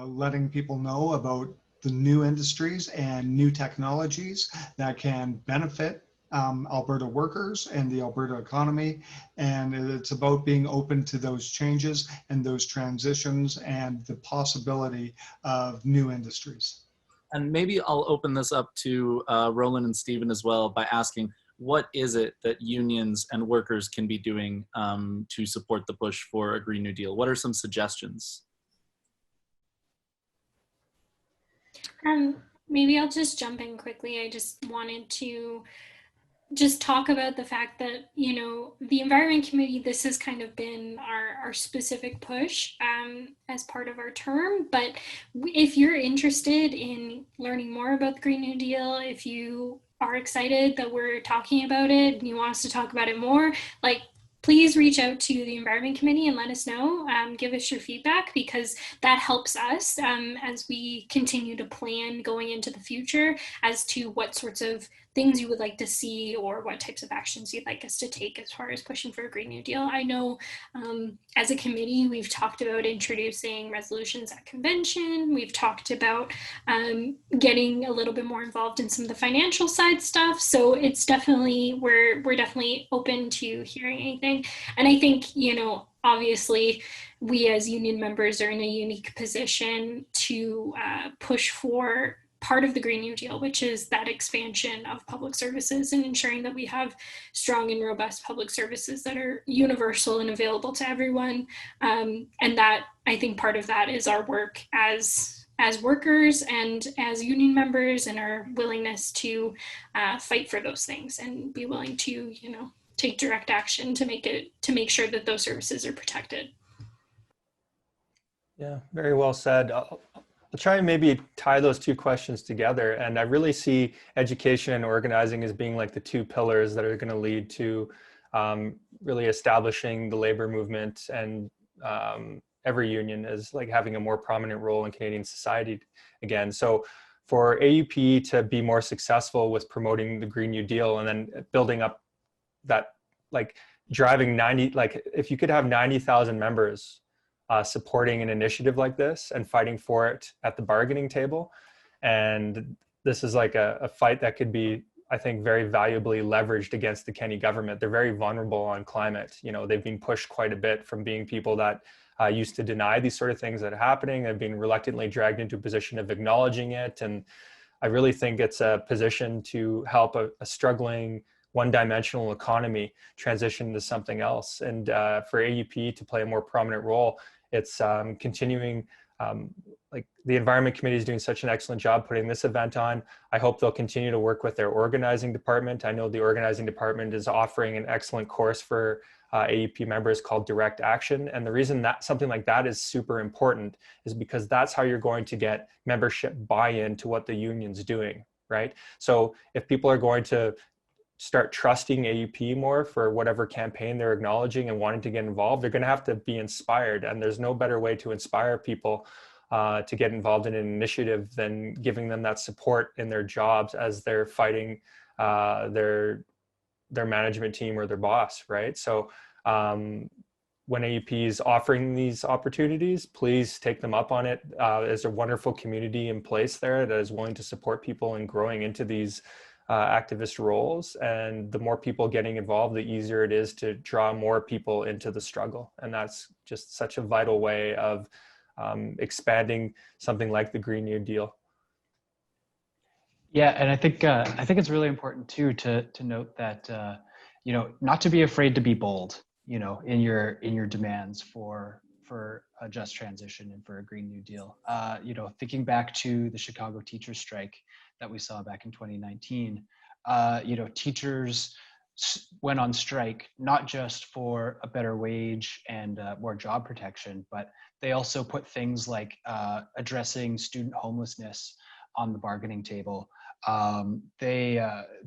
letting people know about the new industries and new technologies that can benefit Alberta workers and the Alberta economy, and it's about being open to those changes and those transitions and the possibility of new industries. And maybe I'll open this up to Roland and Stephen as well by asking, what is it that unions and workers can be doing to support the push for a Green New Deal? What are some suggestions? Maybe I'll just jump in quickly. I just wanted to just talk about the fact that, you know, the Environment Committee, this has kind of been our specific push as part of our term. But if you're interested in learning more about the Green New Deal, if you are excited that we're talking about it and you want us to talk about it more, like, please reach out to the Environment Committee and let us know, give us your feedback, because that helps us as we continue to plan going into the future as to what sorts of things you would like to see or what types of actions you'd like us to take as far as pushing for a Green New Deal. I know as a committee, we've talked about introducing resolutions at convention. We've talked about getting a little bit more involved in some of the financial side stuff. So it's definitely, we're definitely open to hearing anything. And I think, you know, obviously we as union members are in a unique position to push for part of the Green New Deal, which is that expansion of public services and ensuring that we have strong and robust public services that are universal and available to everyone. And that, I think part of that is our work as workers and as union members, and our willingness to fight for those things and be willing to, you know, take direct action to make sure that those services are protected. Yeah, very well said. I'll try and maybe tie those two questions together. And I really see education and organizing as being like the two pillars that are going to lead to really establishing the labor movement and every union as like having a more prominent role in Canadian society again. So for AUPE to be more successful with promoting the Green New Deal and then building up that, like driving 90, like if you could have 90,000 members supporting an initiative like this and fighting for it at the bargaining table. And this is like a fight that could be I think, very valuably leveraged against the Kenney government. They're very vulnerable on climate. You know, they've been pushed quite a bit from being people that used to deny these sort of things that are happening. They've been reluctantly dragged into a position of acknowledging it. And I really think it's a position to help a struggling one-dimensional economy transition to something else. And for AUPE to play a more prominent role, it's continuing, like the Environment Committee is doing such an excellent job putting this event on. I hope they'll continue to work with their organizing department. I know the organizing department is offering an excellent course for AUPE members called Direct Action. And the reason that something like that is super important is because that's how you're going to get membership buy-in to what the union's doing, right? So if people are going to start trusting AUPE more for whatever campaign they're acknowledging and wanting to get involved, they're going to have to be inspired. And there's no better way to inspire people to get involved in an initiative than giving them that support in their jobs as they're fighting their management team or their boss, right? So when AUPE is offering these opportunities, please take them up on it. There's a wonderful community in place there that is willing to support people in growing into these activist roles. And the more people getting involved, the easier it is to draw more people into the struggle. And that's just such a vital way of expanding something like the Green New Deal. Yeah, and I think it's really important too to note that you know, not to be afraid to be bold, you know, in your demands for a just transition and for a Green New Deal. You know, thinking back to the Chicago teachers strike that we saw back in 2019, you know, teachers went on strike not just for a better wage and more job protection, but they also put things like addressing student homelessness on the bargaining table. They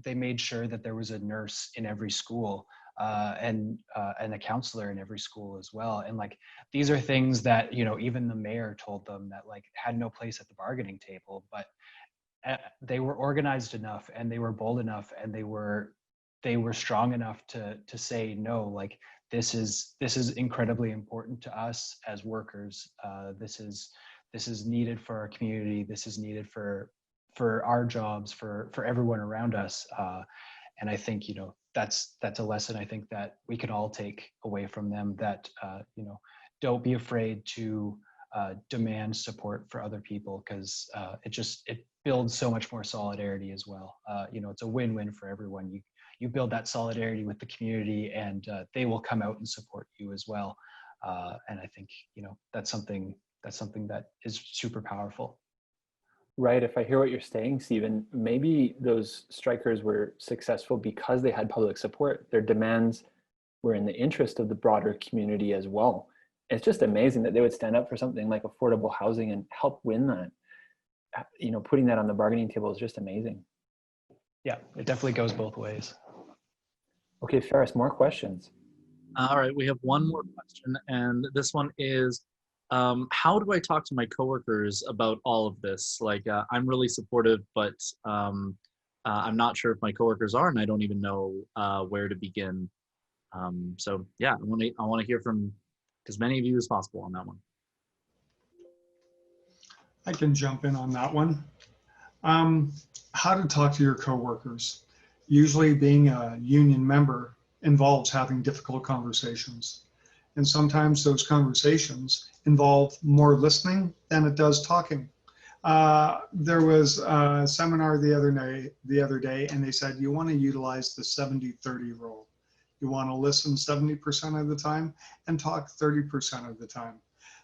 made sure that there was a nurse in every school and a counselor in every school as well. And like, these are things that, you know, even the mayor told them that like had no place at the bargaining table, but they were organized enough and they were bold enough and they were strong enough to say, no, like this is incredibly important to us as workers. This is needed for our community. This is needed for our jobs, for everyone around us. And I think, you know, that's a lesson I think that we can all take away from them, that, you know, don't be afraid to demand support for other people, because it builds so much more solidarity as well. You know, it's a win-win for everyone. You build that solidarity with the community and they will come out and support you as well. And I think, you know, that's something that is super powerful. Right. If I hear what you're saying, Stephen, maybe those strikers were successful because they had public support. Their demands were in the interest of the broader community as well. It's just amazing that they would stand up for something like affordable housing and help win that. You know, putting that on the bargaining table is just amazing. Yeah, it definitely goes both ways. Okay, Ferris, more questions. All right, we have one more question, and this one is, how do I talk to my coworkers about all of this? Like, I'm really supportive, but I'm not sure if my coworkers are, and I don't even know where to begin. So yeah, I want to hear from as many of you as possible on that one. I can jump in on that one. How to talk to your coworkers. Usually being a union member involves having difficult conversations. And sometimes those conversations involve more listening than it does talking. There was a seminar the other day, and they said you want to utilize the 70-30 rule. You want to listen 70% of the time and talk 30% of the time.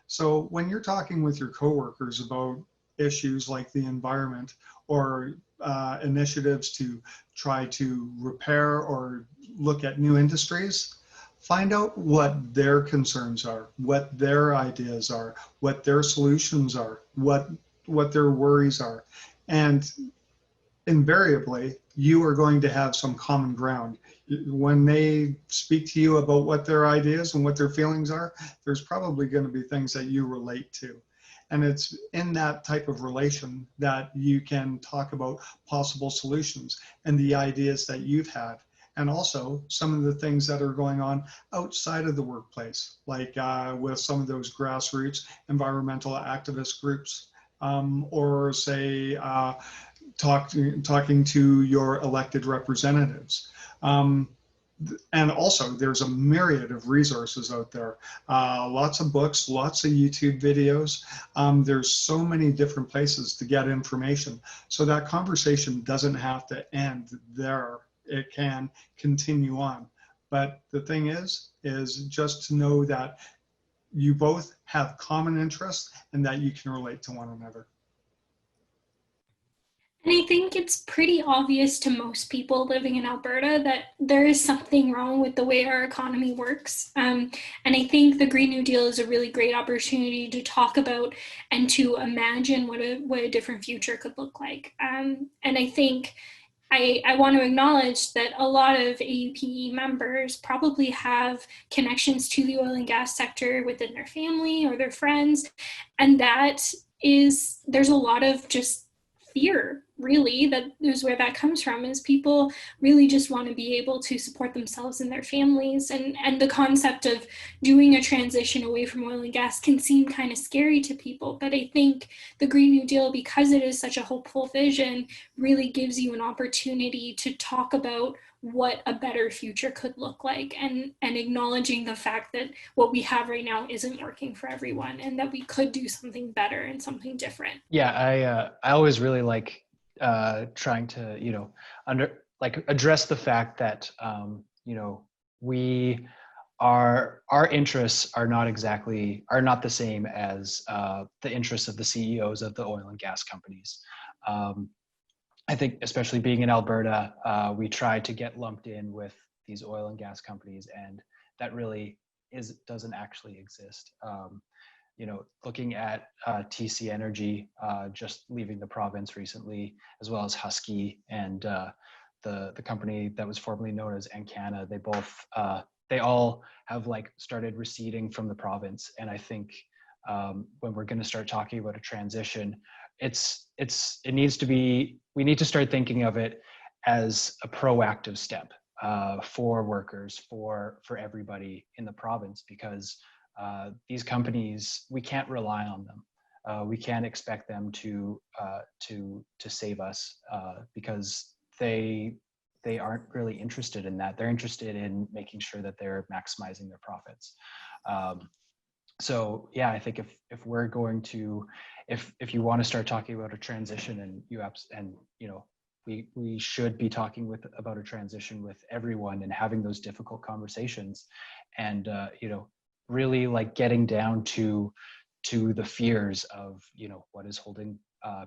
So when you're talking with your coworkers about issues like the environment or initiatives to try to repair or look at new industries, find out what their concerns are, what their ideas are, what their solutions are, what their worries are. And invariably, you are going to have some common ground. When they speak to you about what their ideas and what their feelings are, there's probably going to be things that you relate to. And it's in that type of relation that you can talk about possible solutions and the ideas that you've had. And also some of the things that are going on outside of the workplace, like with some of those grassroots environmental activist groups, or say talking to your elected representatives. And also, there's a myriad of resources out there. Lots of books, lots of YouTube videos. There's so many different places to get information. So that conversation doesn't have to end there. It can continue on. But the thing is just to know that you both have common interests and that you can relate to one another. And I think it's pretty obvious to most people living in Alberta that there is something wrong with the way our economy works. And I think the Green New Deal is a really great opportunity to talk about and to imagine what a different future could look like. And I think I want to acknowledge that a lot of AUPE members probably have connections to the oil and gas sector within their family or their friends. And there's a lot of just fear, really, that is where that comes from, is people really just want to be able to support themselves and their families. And the concept of doing a transition away from oil and gas can seem kind of scary to people. But I think the Green New Deal, because it is such a hopeful vision, really gives you an opportunity to talk about what a better future could look like, and acknowledging the fact that what we have right now isn't working for everyone and that we could do something better and something different. Yeah, I always really like trying to, address the fact that, our interests are not the same as the interests of the CEOs of the oil and gas companies. I think, especially being in Alberta, we try to get lumped in with these oil and gas companies, and that really doesn't actually exist. Looking at TC Energy just leaving the province recently, as well as Husky and the company that was formerly known as Encana, they all have started receding from the province. And I think when we're going to start talking about a transition, we need to start thinking of it as a proactive step for workers, for everybody in the province, because these companies, we can't rely on them. We can't expect them to save us because they aren't really interested in that. They're interested in making sure that they're maximizing their profits. So yeah, I think if we're going to, if you want to start talking about a transition, we should be talking about a transition with everyone and having those difficult conversations, and really getting down to the fears of what is holding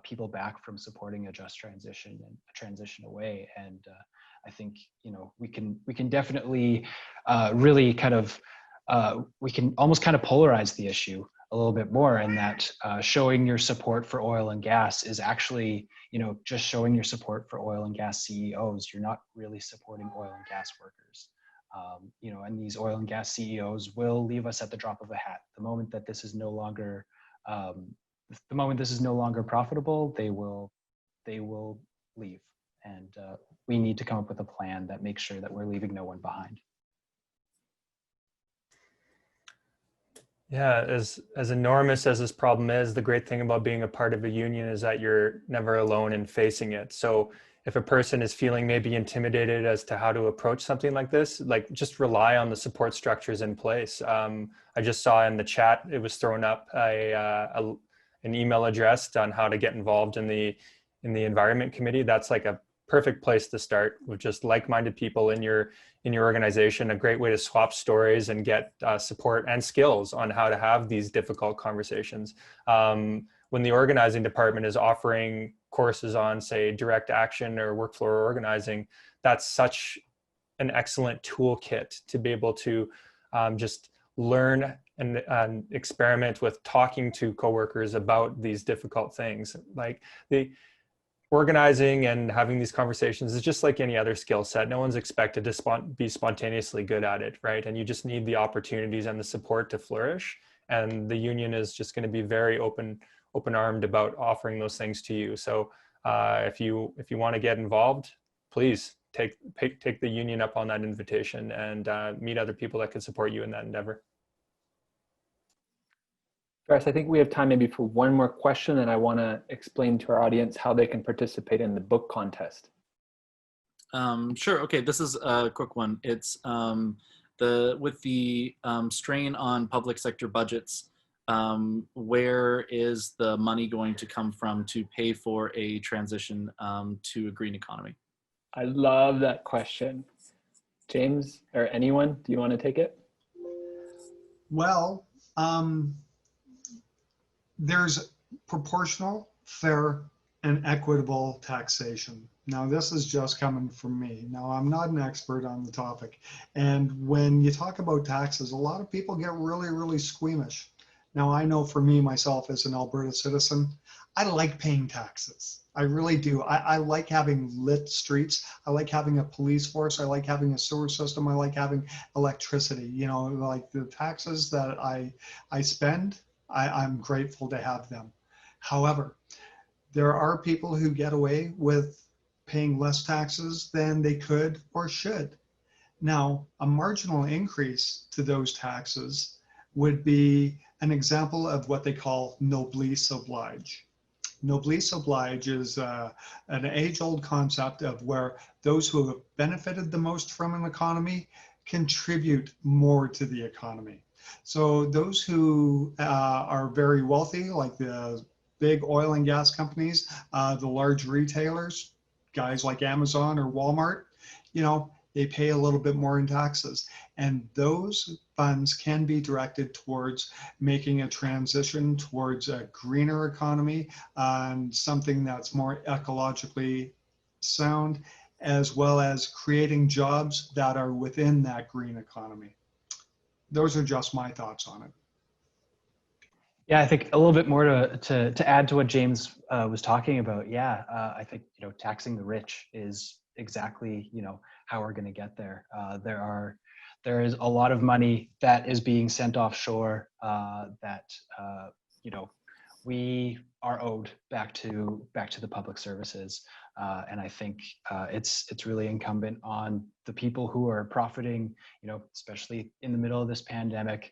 people back from supporting a just transition and a transition away. And I think we can definitely really kind of we can almost kind of polarize the issue a little bit more, in that showing your support for oil and gas is actually just showing your support for oil and gas CEOs. You're not really supporting oil and gas workers. And these oil and gas CEOs will leave us at the drop of a hat. The moment that this is no longer, profitable, they will leave. And we need to come up with a plan that makes sure that we're leaving no one behind. Yeah, as enormous as this problem is, the great thing about being a part of a union is that you're never alone in facing it. So if a person is feeling maybe intimidated as to how to approach something like this, just rely on the support structures in place. I just saw in the chat, it was thrown up an email address on how to get involved in the environment committee. That's a perfect place to start, with just like-minded people in your organization. A great way to swap stories and get support and skills on how to have these difficult conversations. When the organizing department is offering courses on, say, direct action or workflow organizing, that's such an excellent toolkit to be able to just learn and experiment with talking to coworkers about these difficult things. The organizing and having these conversations is just like any other skill set. No one's expected to be spontaneously good at it, right? And you just need the opportunities and the support to flourish. And the union is just going to be very open-armed about offering those things to you. So if you want to get involved, please take the union up on that invitation and meet other people that could support you in that endeavor. Gareth, I think we have time maybe for one more question, and I want to explain to our audience how they can participate in the book contest. Sure. Okay, this is a quick one. It's with the strain on public sector budgets, where is the money going to come from to pay for a transition to a green economy? I love that question. James, or anyone, do you want to take it? Well, there's proportional, fair, and equitable taxation. Now, this is just coming from me. Now, I'm not an expert on the topic. And when you talk about taxes, a lot of people get really, really squeamish. Now, I know for me, myself, as an Alberta citizen, I like paying taxes. I really do. I like having lit streets. I like having a police force. I like having a sewer system. I like having electricity. You know, like the taxes that I spend, I'm grateful to have them. However, there are people who get away with paying less taxes than they could or should. Now, a marginal increase to those taxes would be an example of what they call noblesse oblige. Noblesse oblige is an age-old concept of where those who have benefited the most from an economy contribute more to the economy. So those who are very wealthy, like the big oil and gas companies, the large retailers, guys like Amazon or Walmart, you know, they pay a little bit more in taxes. And those funds can be directed towards making a transition towards a greener economy and something that's more ecologically sound, as well as creating jobs that are within that green economy. Those are just my thoughts on it. Yeah, I think a little bit more to add to what James was talking about. Yeah, I think, you know, taxing the rich is exactly, you know, how we're going to get there. There is a lot of money that is being sent offshore that you know, we are owed back to the public services, and I think it's really incumbent on the people who are profiting, you know, especially in the middle of this pandemic,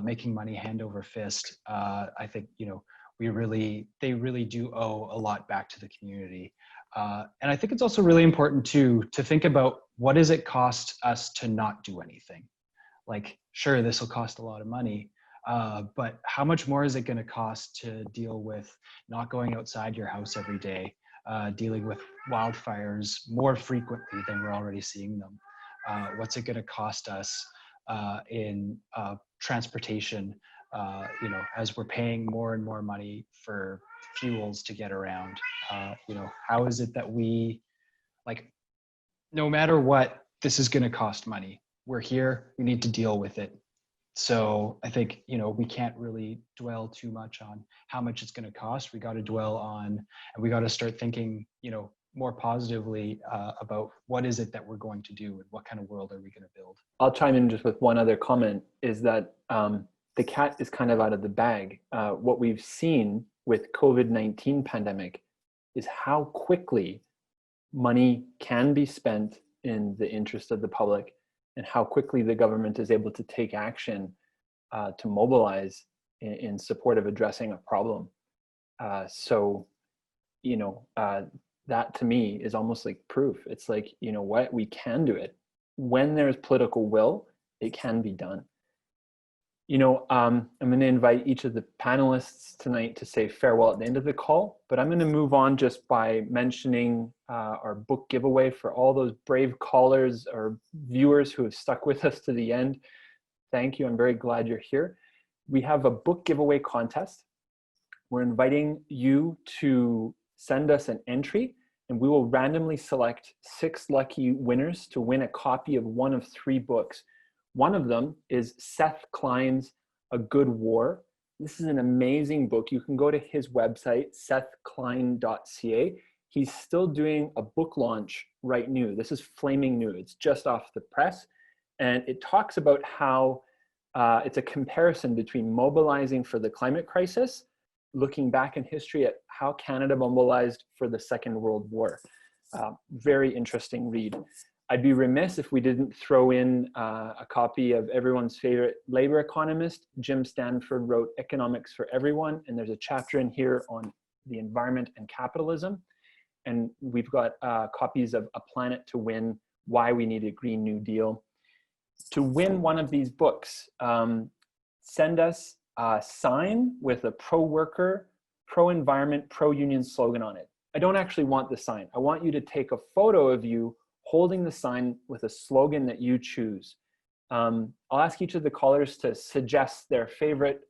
making money hand over fist. I think, you know, they really do owe a lot back to the community. And I think it's also really important to think about, what does it cost us to not do anything? Like, sure, this will cost a lot of money, but how much more is it going to cost to deal with not going outside your house every day, dealing with wildfires more frequently than we're already seeing them? What's it going to cost us in transportation, you know, as we're paying more and more money for fuels to get around? You know, how is it that we, like, no matter what, this is going to cost money. We're here, we need to deal with it. So I think, you know, we can't really dwell too much on how much it's going to cost. We got to dwell on, and we got to start thinking, you know, more positively about what is it that we're going to do and what kind of world are we going to build. I'll chime in just with one other comment, is that the cat is kind of out of the bag. What we've seen with COVID-19 pandemic is how quickly money can be spent in the interest of the public, and how quickly the government is able to take action to mobilize in support of addressing a problem. So, you know, that to me is almost like proof. It's like, you know what, we can do it. When there's political will, it can be done. You know, I'm going to invite each of the panelists tonight to say farewell at the end of the call, but I'm going to move on just by mentioning our book giveaway for all those brave callers or viewers who have stuck with us to the end. Thank you. I'm very glad you're here. We have a book giveaway contest. We're inviting you to send us an entry, and we will randomly select 6 lucky winners to win a copy of one of 3 books. One of them is Seth Klein's A Good War. This is an amazing book. You can go to his website, sethklein.ca. He's still doing a book launch right new. This is flaming new. It's just off the press. And it talks about how it's a comparison between mobilizing for the climate crisis, looking back in history at how Canada mobilized for the Second World War. Very interesting read. I'd be remiss if we didn't throw in a copy of everyone's favorite labor economist. Jim Stanford wrote Economics for Everyone, and there's a chapter in here on the environment and capitalism. And we've got copies of A Planet to Win, Why We Need a Green New Deal. To win one of these books, send us a sign with a pro-worker, pro-environment, pro-union slogan on it. I don't actually want the sign. I want you to take a photo of you holding the sign with a slogan that you choose. I'll ask each of the callers to suggest their favorite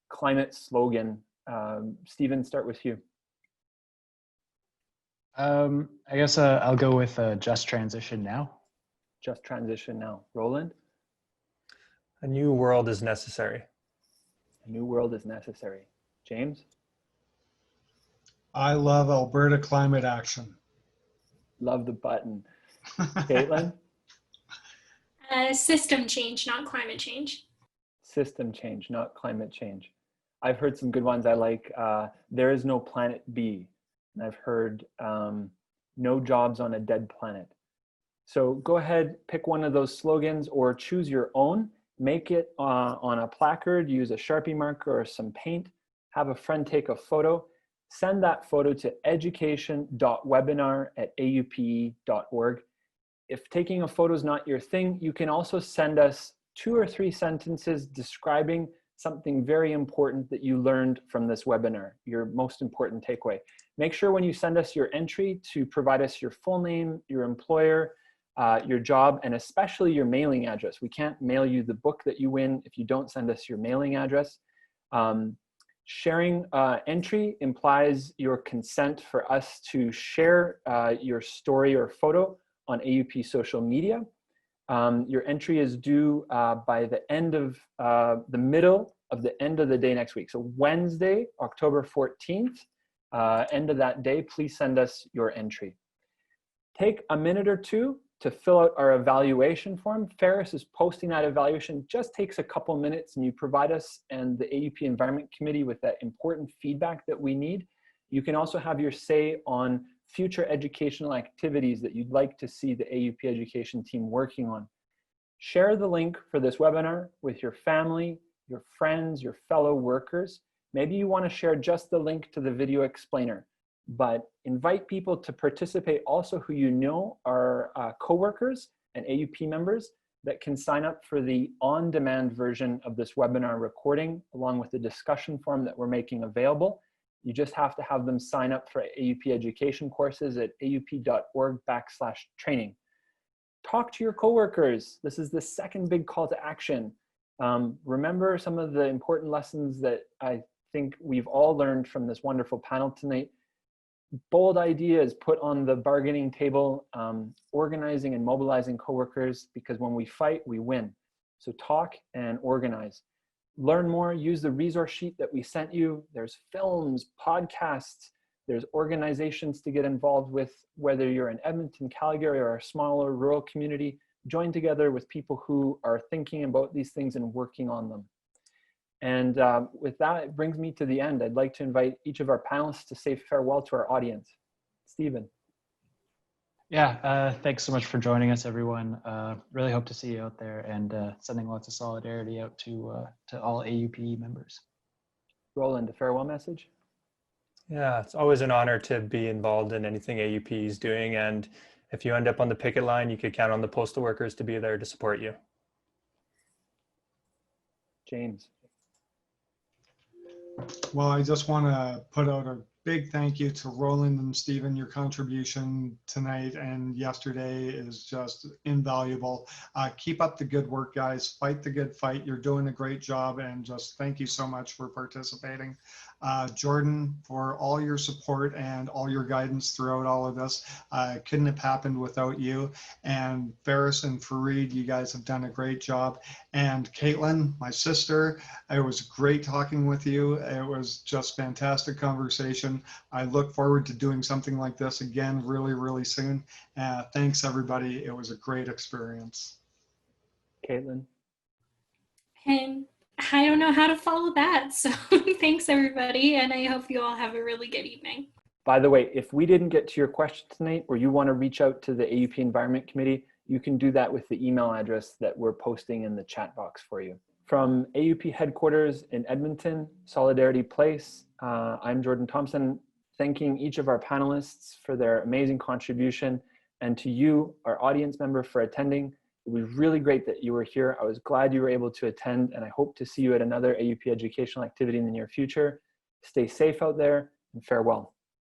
climate slogan. Stephen, start with you. I guess I'll go with Just Transition Now. Just Transition Now. Roland? A new world is necessary. A new world is necessary. James? I love Alberta climate action. Love the button. Caitlin? System change, not climate change. System change, not climate change. I've heard some good ones. I like There is no planet B. And I've heard No jobs on a dead planet. So go ahead, pick one of those slogans or choose your own. Make it on a placard, use a Sharpie marker or some paint. Have a friend take a photo. Send that photo to education.webinar@aupe.org. If taking a photo is not your thing, you can also send us 2 or 3 sentences describing something very important that you learned from this webinar, your most important takeaway. Make sure when you send us your entry to provide us your full name, your employer, your job, and especially your mailing address. We can't mail you the book that you win if you don't send us your mailing address. Sharing entry implies your consent for us to share your story or photo on AUP social media. Your entry is due by the end of the middle of the end of the day next week. So Wednesday, October 14th, end of that day, please send us your entry. Take a minute or two to fill out our evaluation form. Ferris is posting that evaluation. Just takes a couple minutes and you provide us and the AUP Environment Committee with that important feedback that we need. You can also have your say on future educational activities that you'd like to see the AUP education team working on. Share the link for this webinar with your family, your friends, your fellow workers. Maybe you want to share just the link to the video explainer, but invite people to participate also who you know are coworkers and AUP members that can sign up for the on-demand version of this webinar recording along with the discussion forum that we're making available. You just have to have them sign up for AUP education courses at aup.org/training. Talk to your coworkers. This is the second big call to action. Remember some of the important lessons that I think we've all learned from this wonderful panel tonight. Bold ideas put on the bargaining table, organizing and mobilizing coworkers, because when we fight, we win. So talk and organize. Learn more, use the resource sheet that we sent you. There's films, podcasts, there's organizations to get involved with, whether you're in Edmonton, Calgary, or a smaller rural community. Join together with people who are thinking about these things and working on them. And with that, it brings me to the end. I'd like to invite each of our panelists to say farewell to our audience. Stephen. Yeah, thanks so much for joining us, everyone. Really hope to see you out there, and sending lots of solidarity out to all AUPE members. Roland, a farewell message? Yeah, it's always an honor to be involved in anything AUP is doing. And if you end up on the picket line, you could count on the postal workers to be there to support you. James. Well, I just want to put out a big thank you to Roland and Stephen. Your contribution tonight and yesterday is just invaluable. Keep up the good work, guys. Fight the good fight. You're doing a great job, and just thank you so much for participating. Jordan, for all your support and all your guidance throughout all of this. Couldn't have happened without you. And Ferris and Fareed, you guys have done a great job. And Caitlin, my sister, it was great talking with you. It was just fantastic conversation. I look forward to doing something like this again really, really soon. Thanks, everybody. It was a great experience. Caitlin. And I don't know how to follow that. So thanks, everybody. And I hope you all have a really good evening. By the way, if we didn't get to your question tonight, or you want to reach out to the AUPE Environment Committee, you can do that with the email address that we're posting in the chat box for you. From AUPE headquarters in Edmonton, Solidarity Place, I'm Jordan Thompson, thanking each of our panelists for their amazing contribution, and to you, our audience member, for attending. It was really great that you were here. I was glad you were able to attend, and I hope to see you at another AUPE educational activity in the near future. Stay safe out there, and farewell.